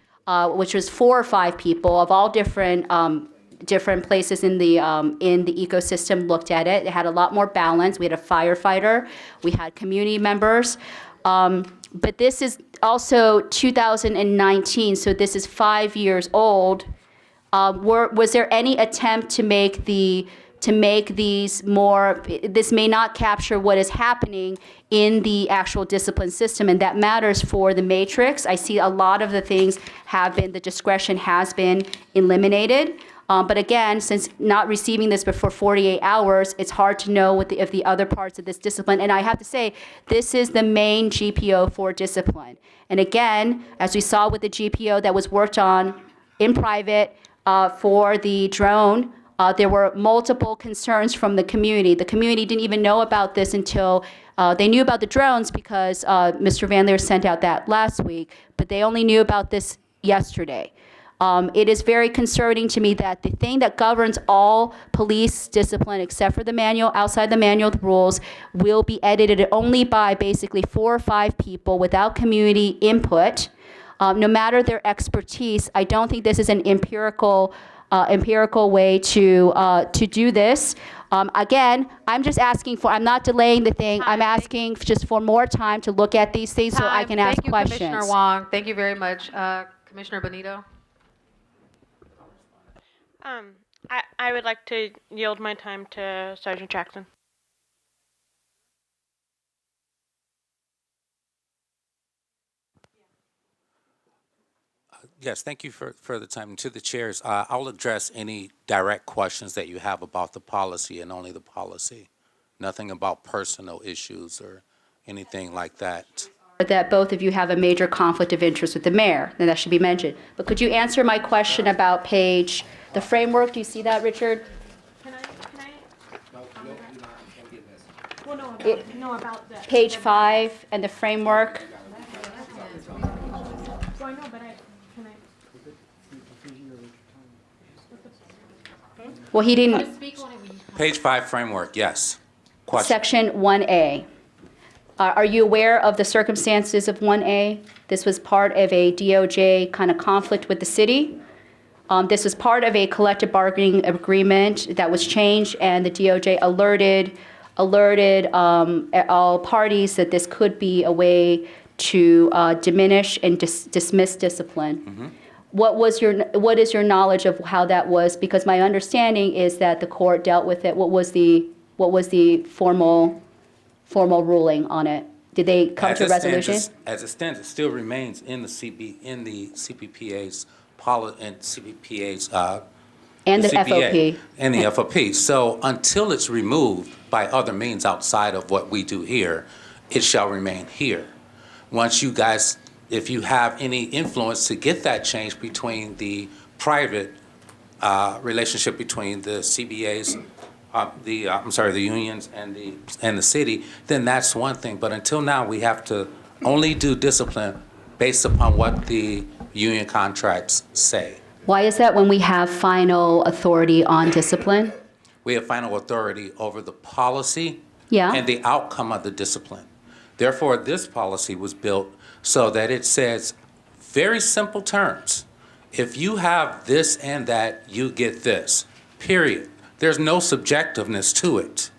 which was 4 or 5 people of all different places in the ecosystem looked at it. It had a lot more balance. We had a firefighter, we had community members, but this is also 2019, so this is 5 years old. Was there any attempt to make these more, this may not capture what is happening in the actual discipline system, and that matters for the matrix. I see a lot of the things the discretion has been eliminated. But again, since not receiving this before 48 hours, it's hard to know if the other parts of this discipline. And I have to say, this is the main GPO for discipline. And again, as we saw with the GPO that was worked on in private for the drone, there were multiple concerns from the community. The community didn't even know about this until they knew about the drones because Mr. Van Leer sent out that last week, but they only knew about this yesterday. It is very concerning to me that the thing that governs all police discipline, except for the manual, outside the manual rules, will be edited only by basically 4 or 5 people without community input. No matter their expertise, I don't think this is an empirical way to do this. Again, I'm just asking I'm not delaying the thing. I'm asking just for more time to look at these things so I can ask questions. Thank you, Commissioner Wong. Thank you very much. Commissioner Benito? I would like to yield my time to Sergeant Jackson. Yes, thank you for the time. And to the chairs, I'll address any direct questions that you have about the policy and only the policy. Nothing about personal issues or anything like that. That both of you have a major conflict of interest with the mayor, and that should be mentioned. But could you answer my question about the framework? Do you see that, Richard? About that. Page 5 and the framework. So I know, but Well, he didn't. Page 5 framework, yes. Question. Section 1A. Are you aware of the circumstances of 1A? This was part of a DOJ kind of conflict with the city. This was part of a collective bargaining agreement that was changed, and the DOJ alerted all parties that this could be a way to diminish and dismiss discipline. Mm-hmm. What is your knowledge of how that was? Because my understanding is that the court dealt with it. What was the formal ruling on it? Did they come to a resolution? As it stands, it still remains in the CPPA's and CPPA's and the CPA FOP. And the FOP. So until it's removed by other means outside of what we do here, it shall remain here. Once you guys, if you have any influence to get that change between the private relationship between the CBAs, the unions and the city, then that's one thing. But until now, we have to only do discipline based upon what the union contracts say. Why is that when we have final authority on discipline? We have final authority over the policy Yeah. and the outcome of the discipline. Therefore, this policy was built so that it says very simple terms. If you have this and that, you get this, period. There's no subjectiveness to it.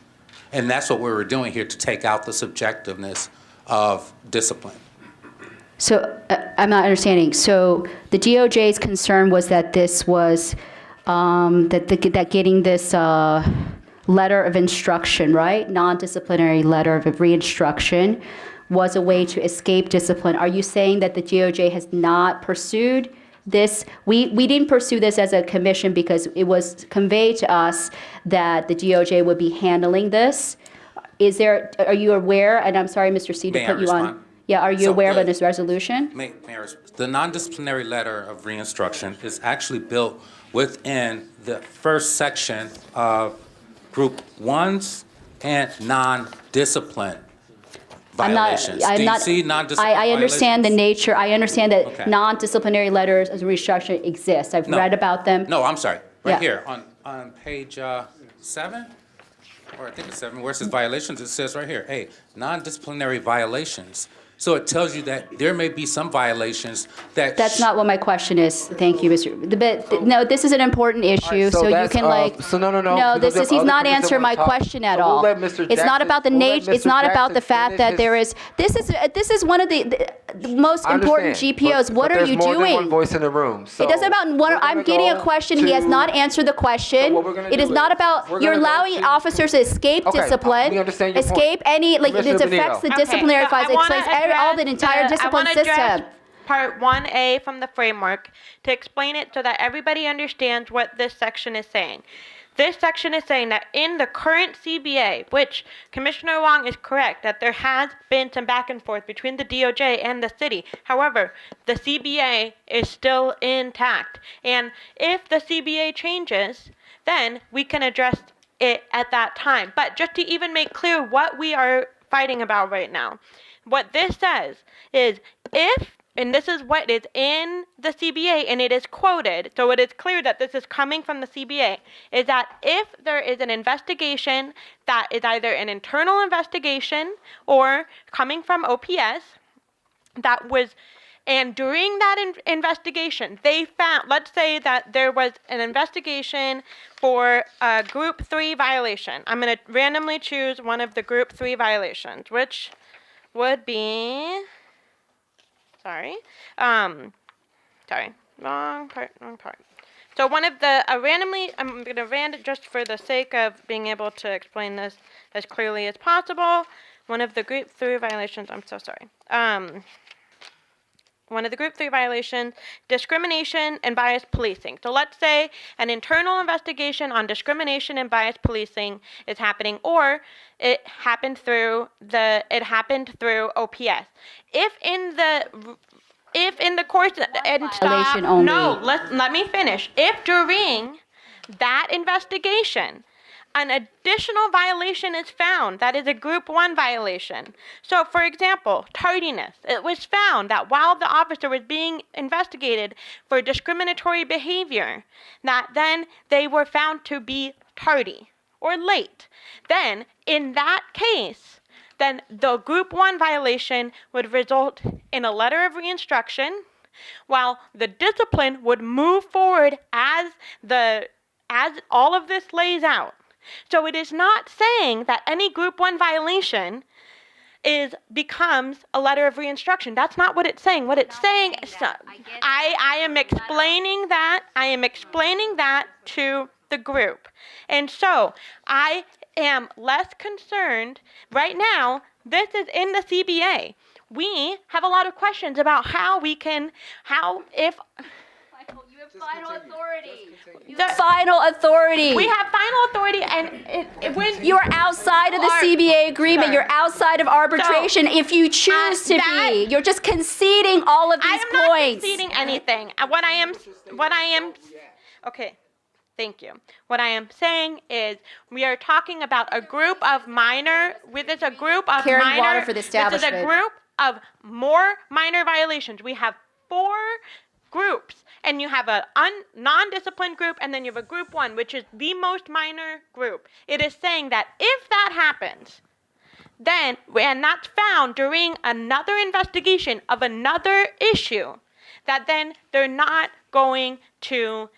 And that's what we were doing here, to take out the subjectiveness of discipline. So I'm not understanding. So the DOJ's concern was that this was that getting this letter of instruction, right? Non-disciplinary letter of reinstruction was a way to escape discipline. Are you saying that the DOJ has not pursued this? We didn't pursue this as a commission because it was conveyed to us that the DOJ would be handling this. Are you aware, and I'm sorry, Mr. C, to May I put you on. respond? Yeah, are you So aware the- of this resolution? Mayor, the non-disciplinary letter of reinstruction is actually built within the first section of Group 1s and non-discipline violations. Do you see non-discipline I understand the violations? nature, I understand that Okay. non-disciplinary letters as restructuring exist. I've No. read about them. No, I'm sorry. Yeah. Right here on page 7, or I think it's 7, where it says violations, it says right here, hey, non-disciplinary violations. So it tells you that there may be some violations that. That's not what my question is. Thank you, Mr. But, no, this is an important issue, so so you that's, can like. so no. No, because this is, there are he's other not commissioners that answering my wanna talk. question at So we'll all. let Mr. It's not Jackson- about the we'll let nature, it's Mr. not about the Jackson fact that finish there his- is, this is one of the most I important understand, GPOs. but What are there's you more than one doing? voice in the room. So It doesn't about one, we're I'm gonna getting a go question, he has to- not answered the question. what we're gonna It is do not is about, we're you're gonna go allowing to- officers to escape Okay, discipline. we understand your point. Escape any, like, it Commissioner affects the Benito. disciplinary so I files, it wanna explains all the address entire discipline I wanna address system. Part 1A from the framework to explain it so that everybody understands what this section is saying. This section is saying that in the current CBA, which Commissioner Wong is correct, that there has been some back and forth between the DOJ and the city. However, the CBA is still intact. And if the CBA changes, then we can address it at that time. But just to even make clear what we are fighting about right now, what this says is if, and this is what is in the CBA, and it is quoted, so it is clear that this is coming from the CBA, is that if there is an investigation that is either an internal investigation or coming from OPS, that was, and during that investigation, they found, let's say that there was an investigation for a Group 3 violation. I'm going to randomly choose one of the Group 3 violations, which would be, wrong part. So one of the, I'm going to random, just for the sake of being able to explain this as clearly as possible, one of the Group 3 violations, I'm so sorry. One of the Group 3 violations, discrimination and bias policing. So let's say an internal investigation on discrimination and bias policing is happening, or it happened through OPS. If in the course and Violation only. no, let me finish. If during that investigation an additional violation is found, that is a Group 1 violation. So, for example, tardiness. It was found that while the officer was being investigated for discriminatory behavior, that then they were found to be tardy or late. Then, in that case, then the Group 1 violation would result in a letter of reinstruction, while the discipline would move forward as all of this lays out. So it is not saying that any Group 1 violation becomes a letter of reinstruction. That's not what it's saying. What it's saying is, I am explaining that to the group. And so I am less concerned right now. This is in the CBA. We have a lot of questions about if Final authority. Final authority. we have final authority, and when You're outside of the CBA agreement. You're outside of arbitration if you choose to be. You're just conceding all of these I am not points. conceding anything. Okay, thank you. What I am saying is we are talking about a group of minor, Carrying water for the this is a establishment. group of more minor violations. We have 4 groups, and you have a non-disciplined group, and then you have a Group 1, which is the most minor group. It is saying that if that happens, then, and that's found during another investigation of another issue, that then they're going to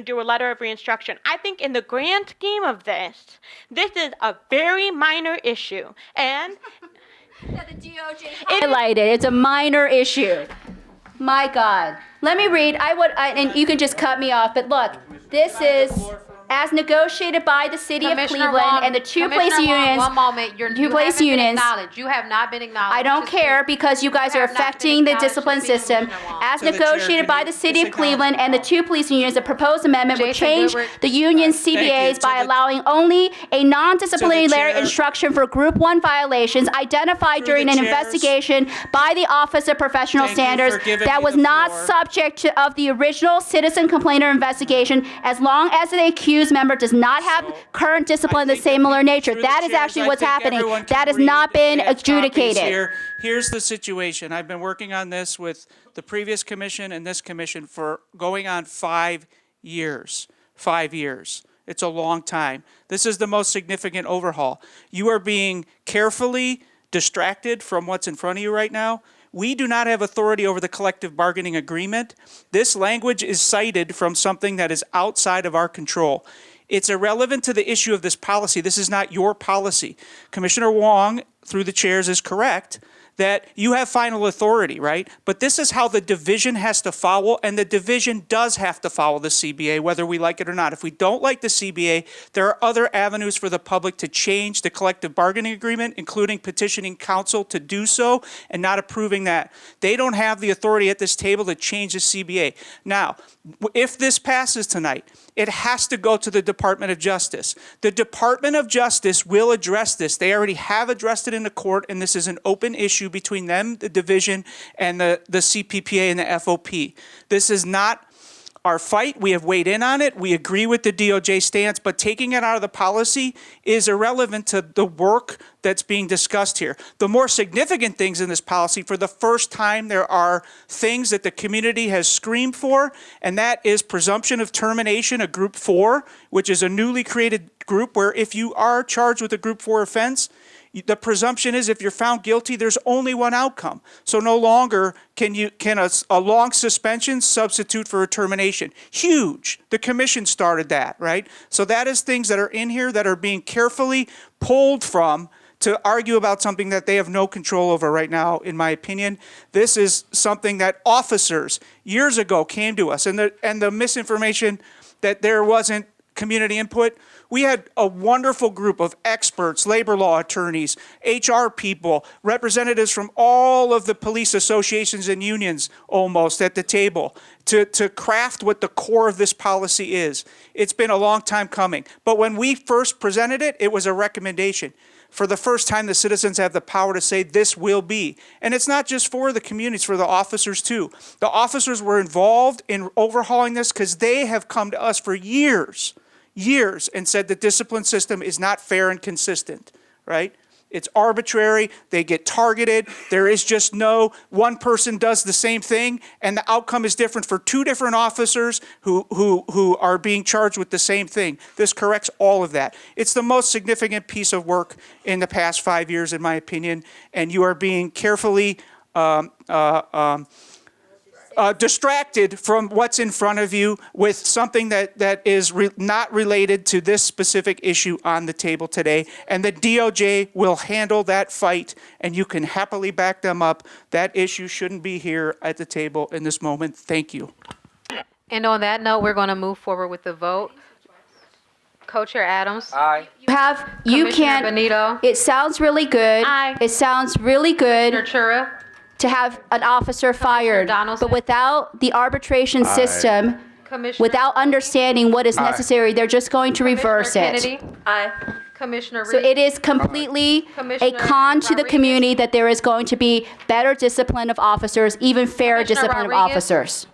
do a letter of reinstruction. I think in the grand scheme of this is a very minor issue, and Highlighted. It's a minor issue. My God. Let me read. And you can just cut me off. But look, this is as negotiated by the city of Commissioner Cleveland Wong, and the two police Commissioner Wong, unions. one moment. You police haven't been unions. acknowledged. You have not been acknowledged. I don't to care speak. because you guys You are have not been affecting the acknowledged to discipline speak, system. Commissioner Wong. As To the chair, negotiated by can the you city of sit down? Cleveland and the two police unions, the proposed amendment would Jason change Goodrich. the union CBAs by allowing only a non-disciplinary chair. instruction for Group 1 violations identified Through during the an chairs. investigation by the Office of Professional Thank you for Standards giving that me was the not floor. subject of the original citizen complainer investigation, as long as the accused member does not have current discipline of the similar nature. Through the That is chairs, actually I what's think happening. everyone can That has read. not been We have copies adjudicated. here. Here's the situation. I've been working on this with the previous commission and this commission for going on 5 years. 5 years. It's a long time. This is the most significant overhaul. You are being carefully distracted from what's in front of you right now. We do not have authority over the collective bargaining agreement. This language is cited from something that is outside of our control. It's irrelevant to the issue of this policy. This is not your policy. Commissioner Wong, through the chairs, is correct that you have final authority, right? But this is how the division has to follow, and the division does have to follow the CBA, whether we like it or not. If we don't like the CBA, there are other avenues for the public to change the collective bargaining agreement, including petitioning council to do so and not approving that. They don't have the authority at this table to change the CBA. Now, if this passes tonight, it has to go to the Department of Justice. The Department of Justice will address this. They already have addressed it in the court, and this is an open issue between them, the division, and the CPPA and the FOP. This is not our fight. We have weighed in on it. We agree with the DOJ stance, but taking it out of the policy is irrelevant to the work that's being discussed here. The more significant things in this policy, for the first time, there are things that the community has screamed for, and that is presumption of termination, a Group 4, which is a newly created group where if you are charged with a Group 4 offense, the presumption is if you're found guilty, there's only one outcome. So no longer can a long suspension substitute for a termination. Huge. The commission started that, right? So that is things that are in here that are being carefully pulled from to argue about something that they have no control over right now, in my opinion. This is something that officers years ago came to us, and the misinformation that there wasn't community input. We had a wonderful group of experts, labor law attorneys, HR people, representatives from all of the police associations and unions almost at the table to craft what the core of this policy is. It's been a long time coming. But when we first presented it, it was a recommendation. For the first time, the citizens have the power to say this will be. And it's not just for the communities, for the officers too. The officers were involved in overhauling this because they have come to us for years and said the discipline system is not fair and consistent, right? It's arbitrary, they get targeted, there is just no, one person does the same thing, and the outcome is different for two different officers who are being charged with the same thing. This corrects all of that. It's the most significant piece of work in the past 5 years, in my opinion, and you are being carefully distracted from what's in front of you with something that is not related to this specific issue on the table today. And the DOJ will handle that fight, and you can happily back them up. That issue shouldn't be here at the table in this moment. Thank you. And on that note, we're going to move forward with the vote. Co-Chair Adams. Aye. You Commissioner can't. Benito. It sounds really good. It sounds really good. Commissioner Chura. To have an officer fired, but without the arbitration system, without understanding what is necessary, they're just going to reverse it. Kennedy. Aye. Commissioner Reed. So it is completely a con to the community that there is going to be better discipline of officers, even fairer discipline of officers.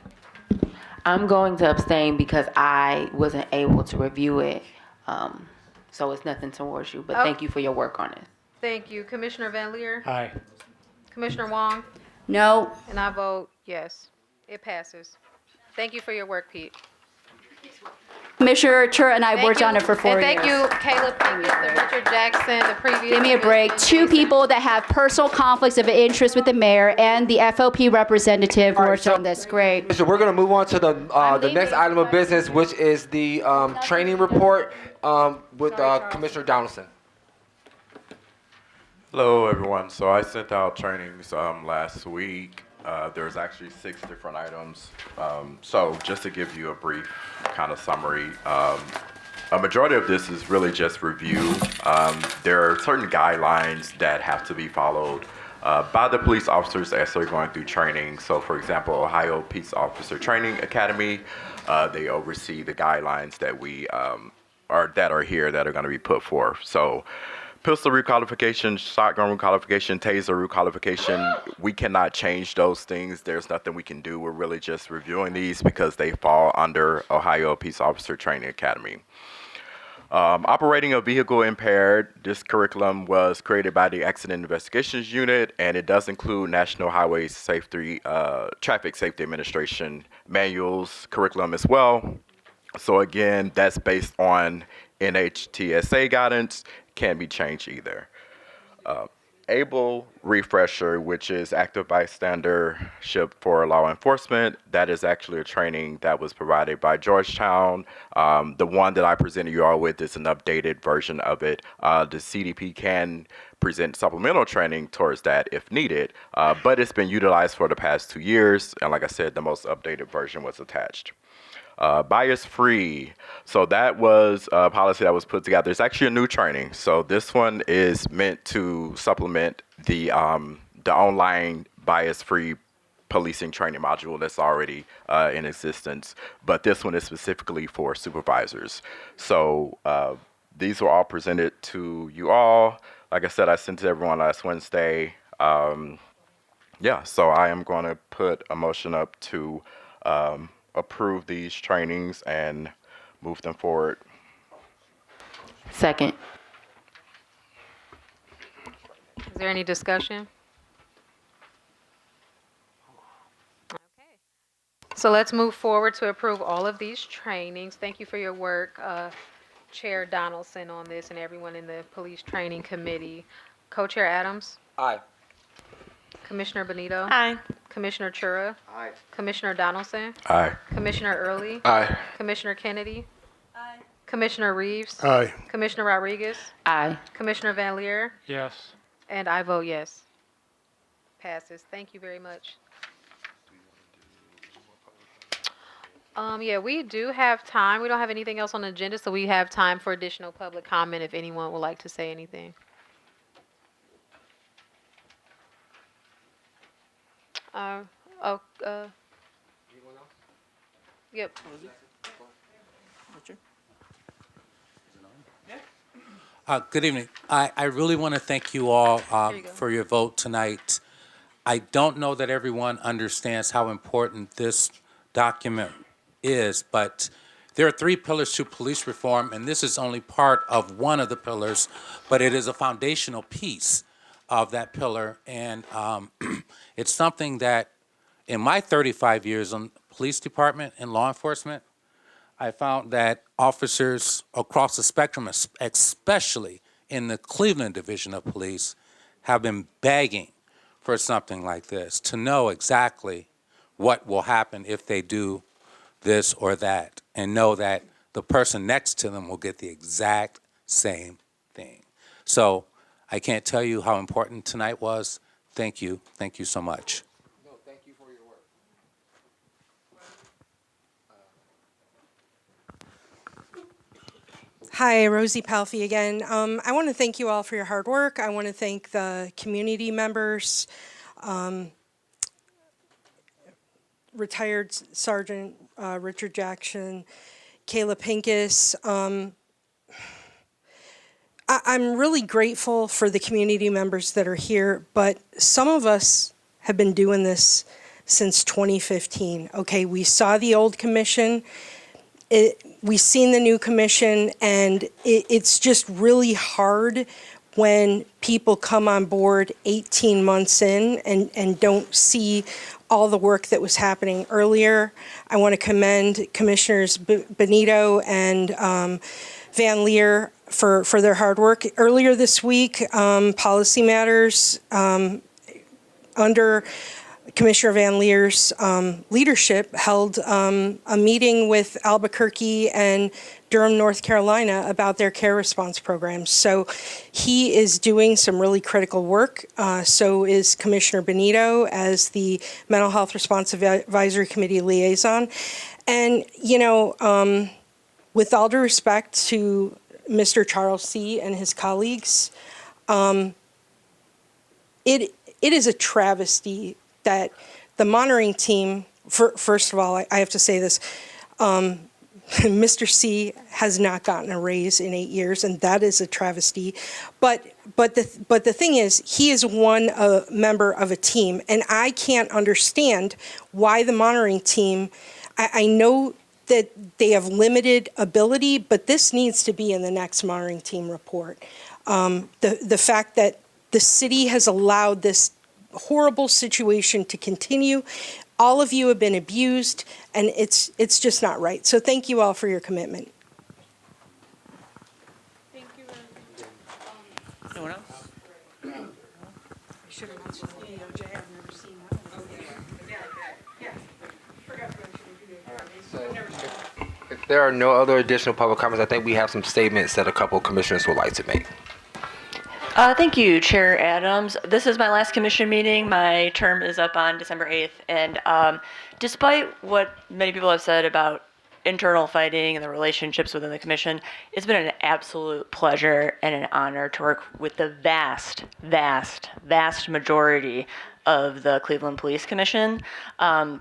I'm going to abstain because I wasn't able to review it. So it's nothing towards you, but thank you for your work on it. Thank you. Commissioner Van Leer. Aye. Commissioner Wong. No. And I vote yes. It passes. Thank you for your work, Pete. Commissioner Chura and I Thank worked you. on it for 4 years. And thank you, Caleb Pinkett, and Richard Jackson, the previous. Give me a break. Two people that have personal conflicts of interest with the mayor and the FOP representative worked on this. Great. So we're going to move on to the next item of business, which is the training report with Commissioner Donaldson. Hello, everyone. So I sent out trainings last week. There's actually 6 different items. So just to give you a brief kind of summary, A majority of this is really just review. There are certain guidelines that have to be followed by the police officers as they're going through training. So, for example, Ohio Peace Officer Training Academy, they oversee the guidelines that we are here that are going to be put forth. So, pistol requalification, shotgun requalification, taser requalification, we cannot change those things. There's nothing we can do. We're really just reviewing these because they fall under Ohio Peace Officer Training Academy. Operating a vehicle impaired, this curriculum was created by the Accident Investigations Unit, and it does include National Highway Safety, Traffic Safety Administration manuals, curriculum as well. So again, that's based on NHTSA guidance, can't be changed either. ABLE refresher, which is active bystandership for law enforcement, that is actually a training that was provided by Georgetown. The one that I presented you all with is an updated version of it. The CDP can present supplemental training towards that if needed, but it's been utilized for the past 2 years, and like I said, the most updated version was attached. Bias-free. So that was a policy that was put together. It's actually a new training. So this one is meant to supplement the online bias-free policing training module that's already in existence. But this one is specifically for supervisors. So these were all presented to you all. Like I said, I sent it to everyone last Wednesday. Yeah, so I am going to put a motion up to approve these trainings and move them forward. Second. Is there any discussion? Okay. So let's move forward to approve all of these trainings. Thank you for your work, Chair Donaldson, on this, and everyone in the Police Training Committee. Co-Chair Adams? Aye. Commissioner Benito? Aye. Commissioner Chura? Aye. Commissioner Donaldson? Aye. Commissioner Early? Aye. Commissioner Kennedy? Aye. Commissioner Reeves? Aye. Commissioner Rodriguez? Aye. Commissioner Van Leer? Yes. And I vote yes. Passes. Thank you very much. Yeah, we do have time. We don't have anything else on the agenda, so we have time for additional public comment if anyone would like to say anything. Yep. Good evening. I really want to thank you all for your vote tonight. I don't know that everyone understands how important this document is, but there are 3 pillars to police reform, and this is only part of one of the pillars, but it is a foundational piece of that pillar, and it's something that in my 35 years on police department and law enforcement, I found that officers across the spectrum, especially in the Cleveland Division of Police, have been begging for something like this, to know exactly what will happen if they do this or that, and know that the person next to them will get the exact same thing. So I can't tell you how important tonight was. Thank you. Thank you so much. No, thank you for your work. Hi, Rosie Palfy again. I want to thank you all for your hard work. I want to thank the community members, retired Sergeant Richard Jackson, Kayla Pincus. I'm really grateful for the community members that are here, but some of us have been doing this since 2015. Okay, we saw the old commission. We've seen the new commission, and it's just really hard when people come on board 18 months in and don't see all the work that was happening earlier. I want to commend Commissioners Benito and Van Leer for their hard work. Earlier this week, Policy Matters, under Commissioner Van Leer's leadership, held a meeting with Albuquerque and Durham, North Carolina about their care response programs. So he is doing some really critical work. So is Commissioner Benito as the Mental Health Response Advisory Committee liaison. And, you know, with all due respect to Mr. Charles C. and his colleagues, it is a travesty that the monitoring team, first of all, I have to say this, Mr. C has not gotten a raise in 8 years, and that is a travesty. But the thing is, he is one member of a team, and I can't understand why the monitoring team. I know that they have limited ability, but this needs to be in the next monitoring team report. The fact that the city has allowed this horrible situation to continue. All of you have been abused, and it's just not right. So thank you all for your commitment. Thank you. Anyone else? Should have mentioned the DOJ. I've never seen that. If there are no other additional public comments, I think we have some statements that a couple of commissioners would like to make. Thank you, Chair Adams. This is my last commission meeting. My term is up on December 8th. And despite what many people have said about internal fighting and the relationships within the commission, it's been an absolute pleasure and an honor to work with the vast majority of the Cleveland Police Commission.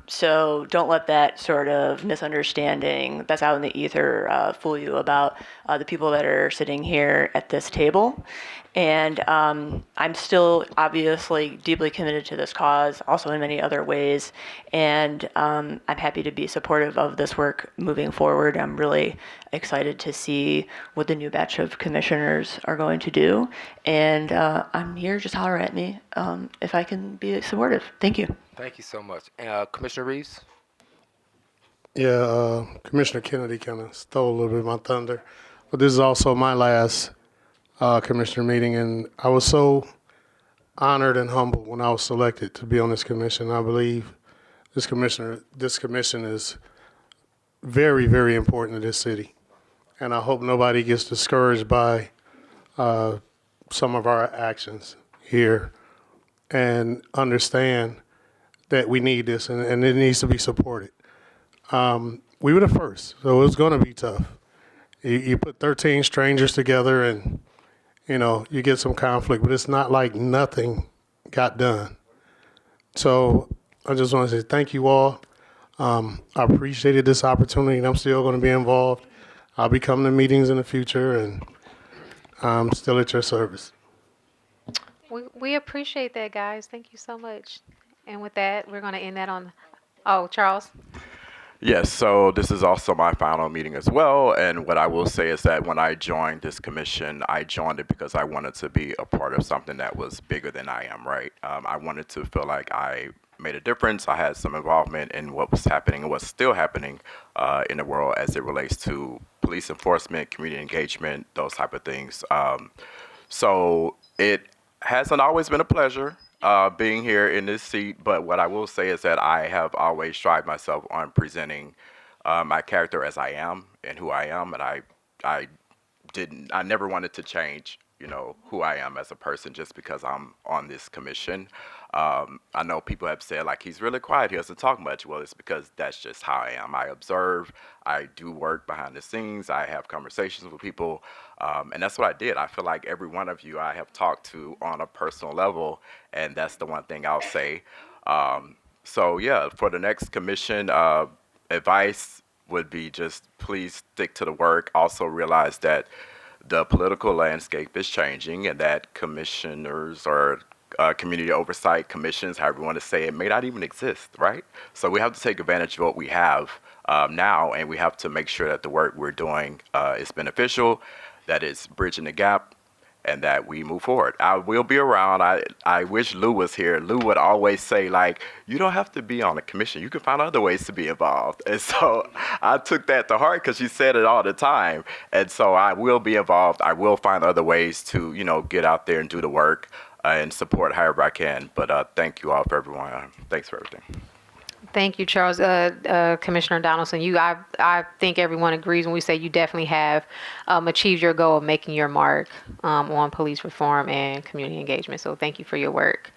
So don't let that sort of misunderstanding that's out in the ether fool you about the people that are sitting here at this table. And I'm still obviously deeply committed to this cause, also in many other ways. And I'm happy to be supportive of this work moving forward. I'm really excited to see what the new batch of commissioners are going to do. And I'm here, just holler at me if I can be supportive. Thank you. Thank you so much. Commissioner Reeves? Yeah, Commissioner Kennedy kind of stole a little bit of my thunder. But this is also my last commissioner meeting, and I was so honored and humbled when I was selected to be on this commission. I believe this commission is very, very important to this city, and I hope nobody gets discouraged by some of our actions here, and understand that we need this, and it needs to be supported. We were the first, so it's going to be tough. You put 13 strangers together, and you get some conflict, but it's not like nothing got done. So I just want to say thank you all. I appreciated this opportunity, and I'm still going to be involved. I'll be coming to meetings in the future, and I'm still at your service. We appreciate that, guys. Thank you so much. And with that, we're going to end that on, Charles. Yes, so this is also my final meeting as well, and what I will say is that when I joined this commission, I joined it because I wanted to be a part of something that was bigger than I am, right? I wanted to feel like I made a difference. I had some involvement in what was happening and what's still happening in the world as it relates to police enforcement, community engagement, those type of things. So it hasn't always been a pleasure being here in this seat, but what I will say is that I have always strived myself on presenting my character as I am and who I am, and I never wanted to change, who I am as a person just because I'm on this commission. I know people have said, like, he's really quiet, he doesn't talk much. Well, it's because that's just how I am. I observe, I do work behind the scenes, I have conversations with people, and that's what I did. I feel like every one of you I have talked to on a personal level, and that's the one thing I'll say. So yeah, for the next commission, advice would be just please stick to the work. Also realize that the political landscape is changing and that commissioners or community oversight commissions, however you want to say it, may not even exist, right? So we have to take advantage of what we have now, and we have to make sure that the work we're doing is beneficial, that it's bridging the gap, and that we move forward. I will be around. I wish Lou was here. Lou would always say, like, you don't have to be on a commission. You can find other ways to be involved. And so I took that to heart because she said it all the time. And so I will be involved. I will find other ways to, get out there and do the work and support however I can. But thank you all for everyone. Thanks for everything. Thank you, Charles. Commissioner Donaldson, I think everyone agrees when we say you definitely have achieved your goal of making your mark on police reform and community engagement. So thank you for your work.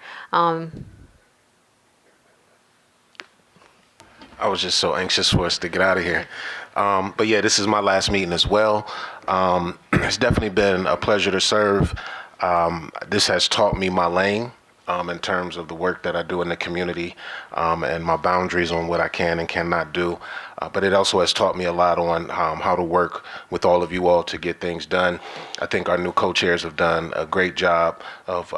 I was just so anxious for us to get out of here. But yeah, this is my last meeting as well. It's definitely been a pleasure to serve. This has taught me my lane in terms of the work that I do in the community and my boundaries on what I can and cannot do. But it also has taught me a lot on how to work with all of you all to get things done. I think our new co-chairs have done a great job of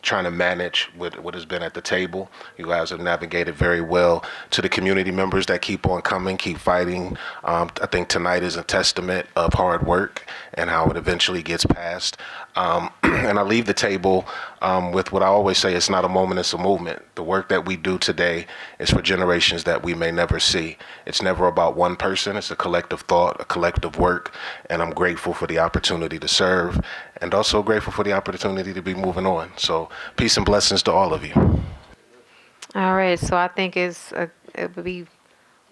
trying to manage what has been at the table. You guys have navigated very well. To the community members that keep on coming, keep fighting, I think tonight is a testament of hard work and how it eventually gets passed. And I leave the table with what I always say, it's not a moment, it's a movement. The work that we do today is for generations that we may never see. It's never about one person, it's a collective thought, a collective work, and I'm grateful for the opportunity to serve and also grateful for the opportunity to be moving on. So peace and blessings to all of you. All right, so I think it would be Am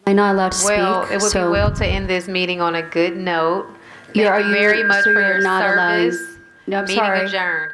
I not allowed to well, speak? it would So be well to end this meeting on a good note. Are Thank you very much so for you're your not allowing- service. No, I'm Meeting sorry. adjourned.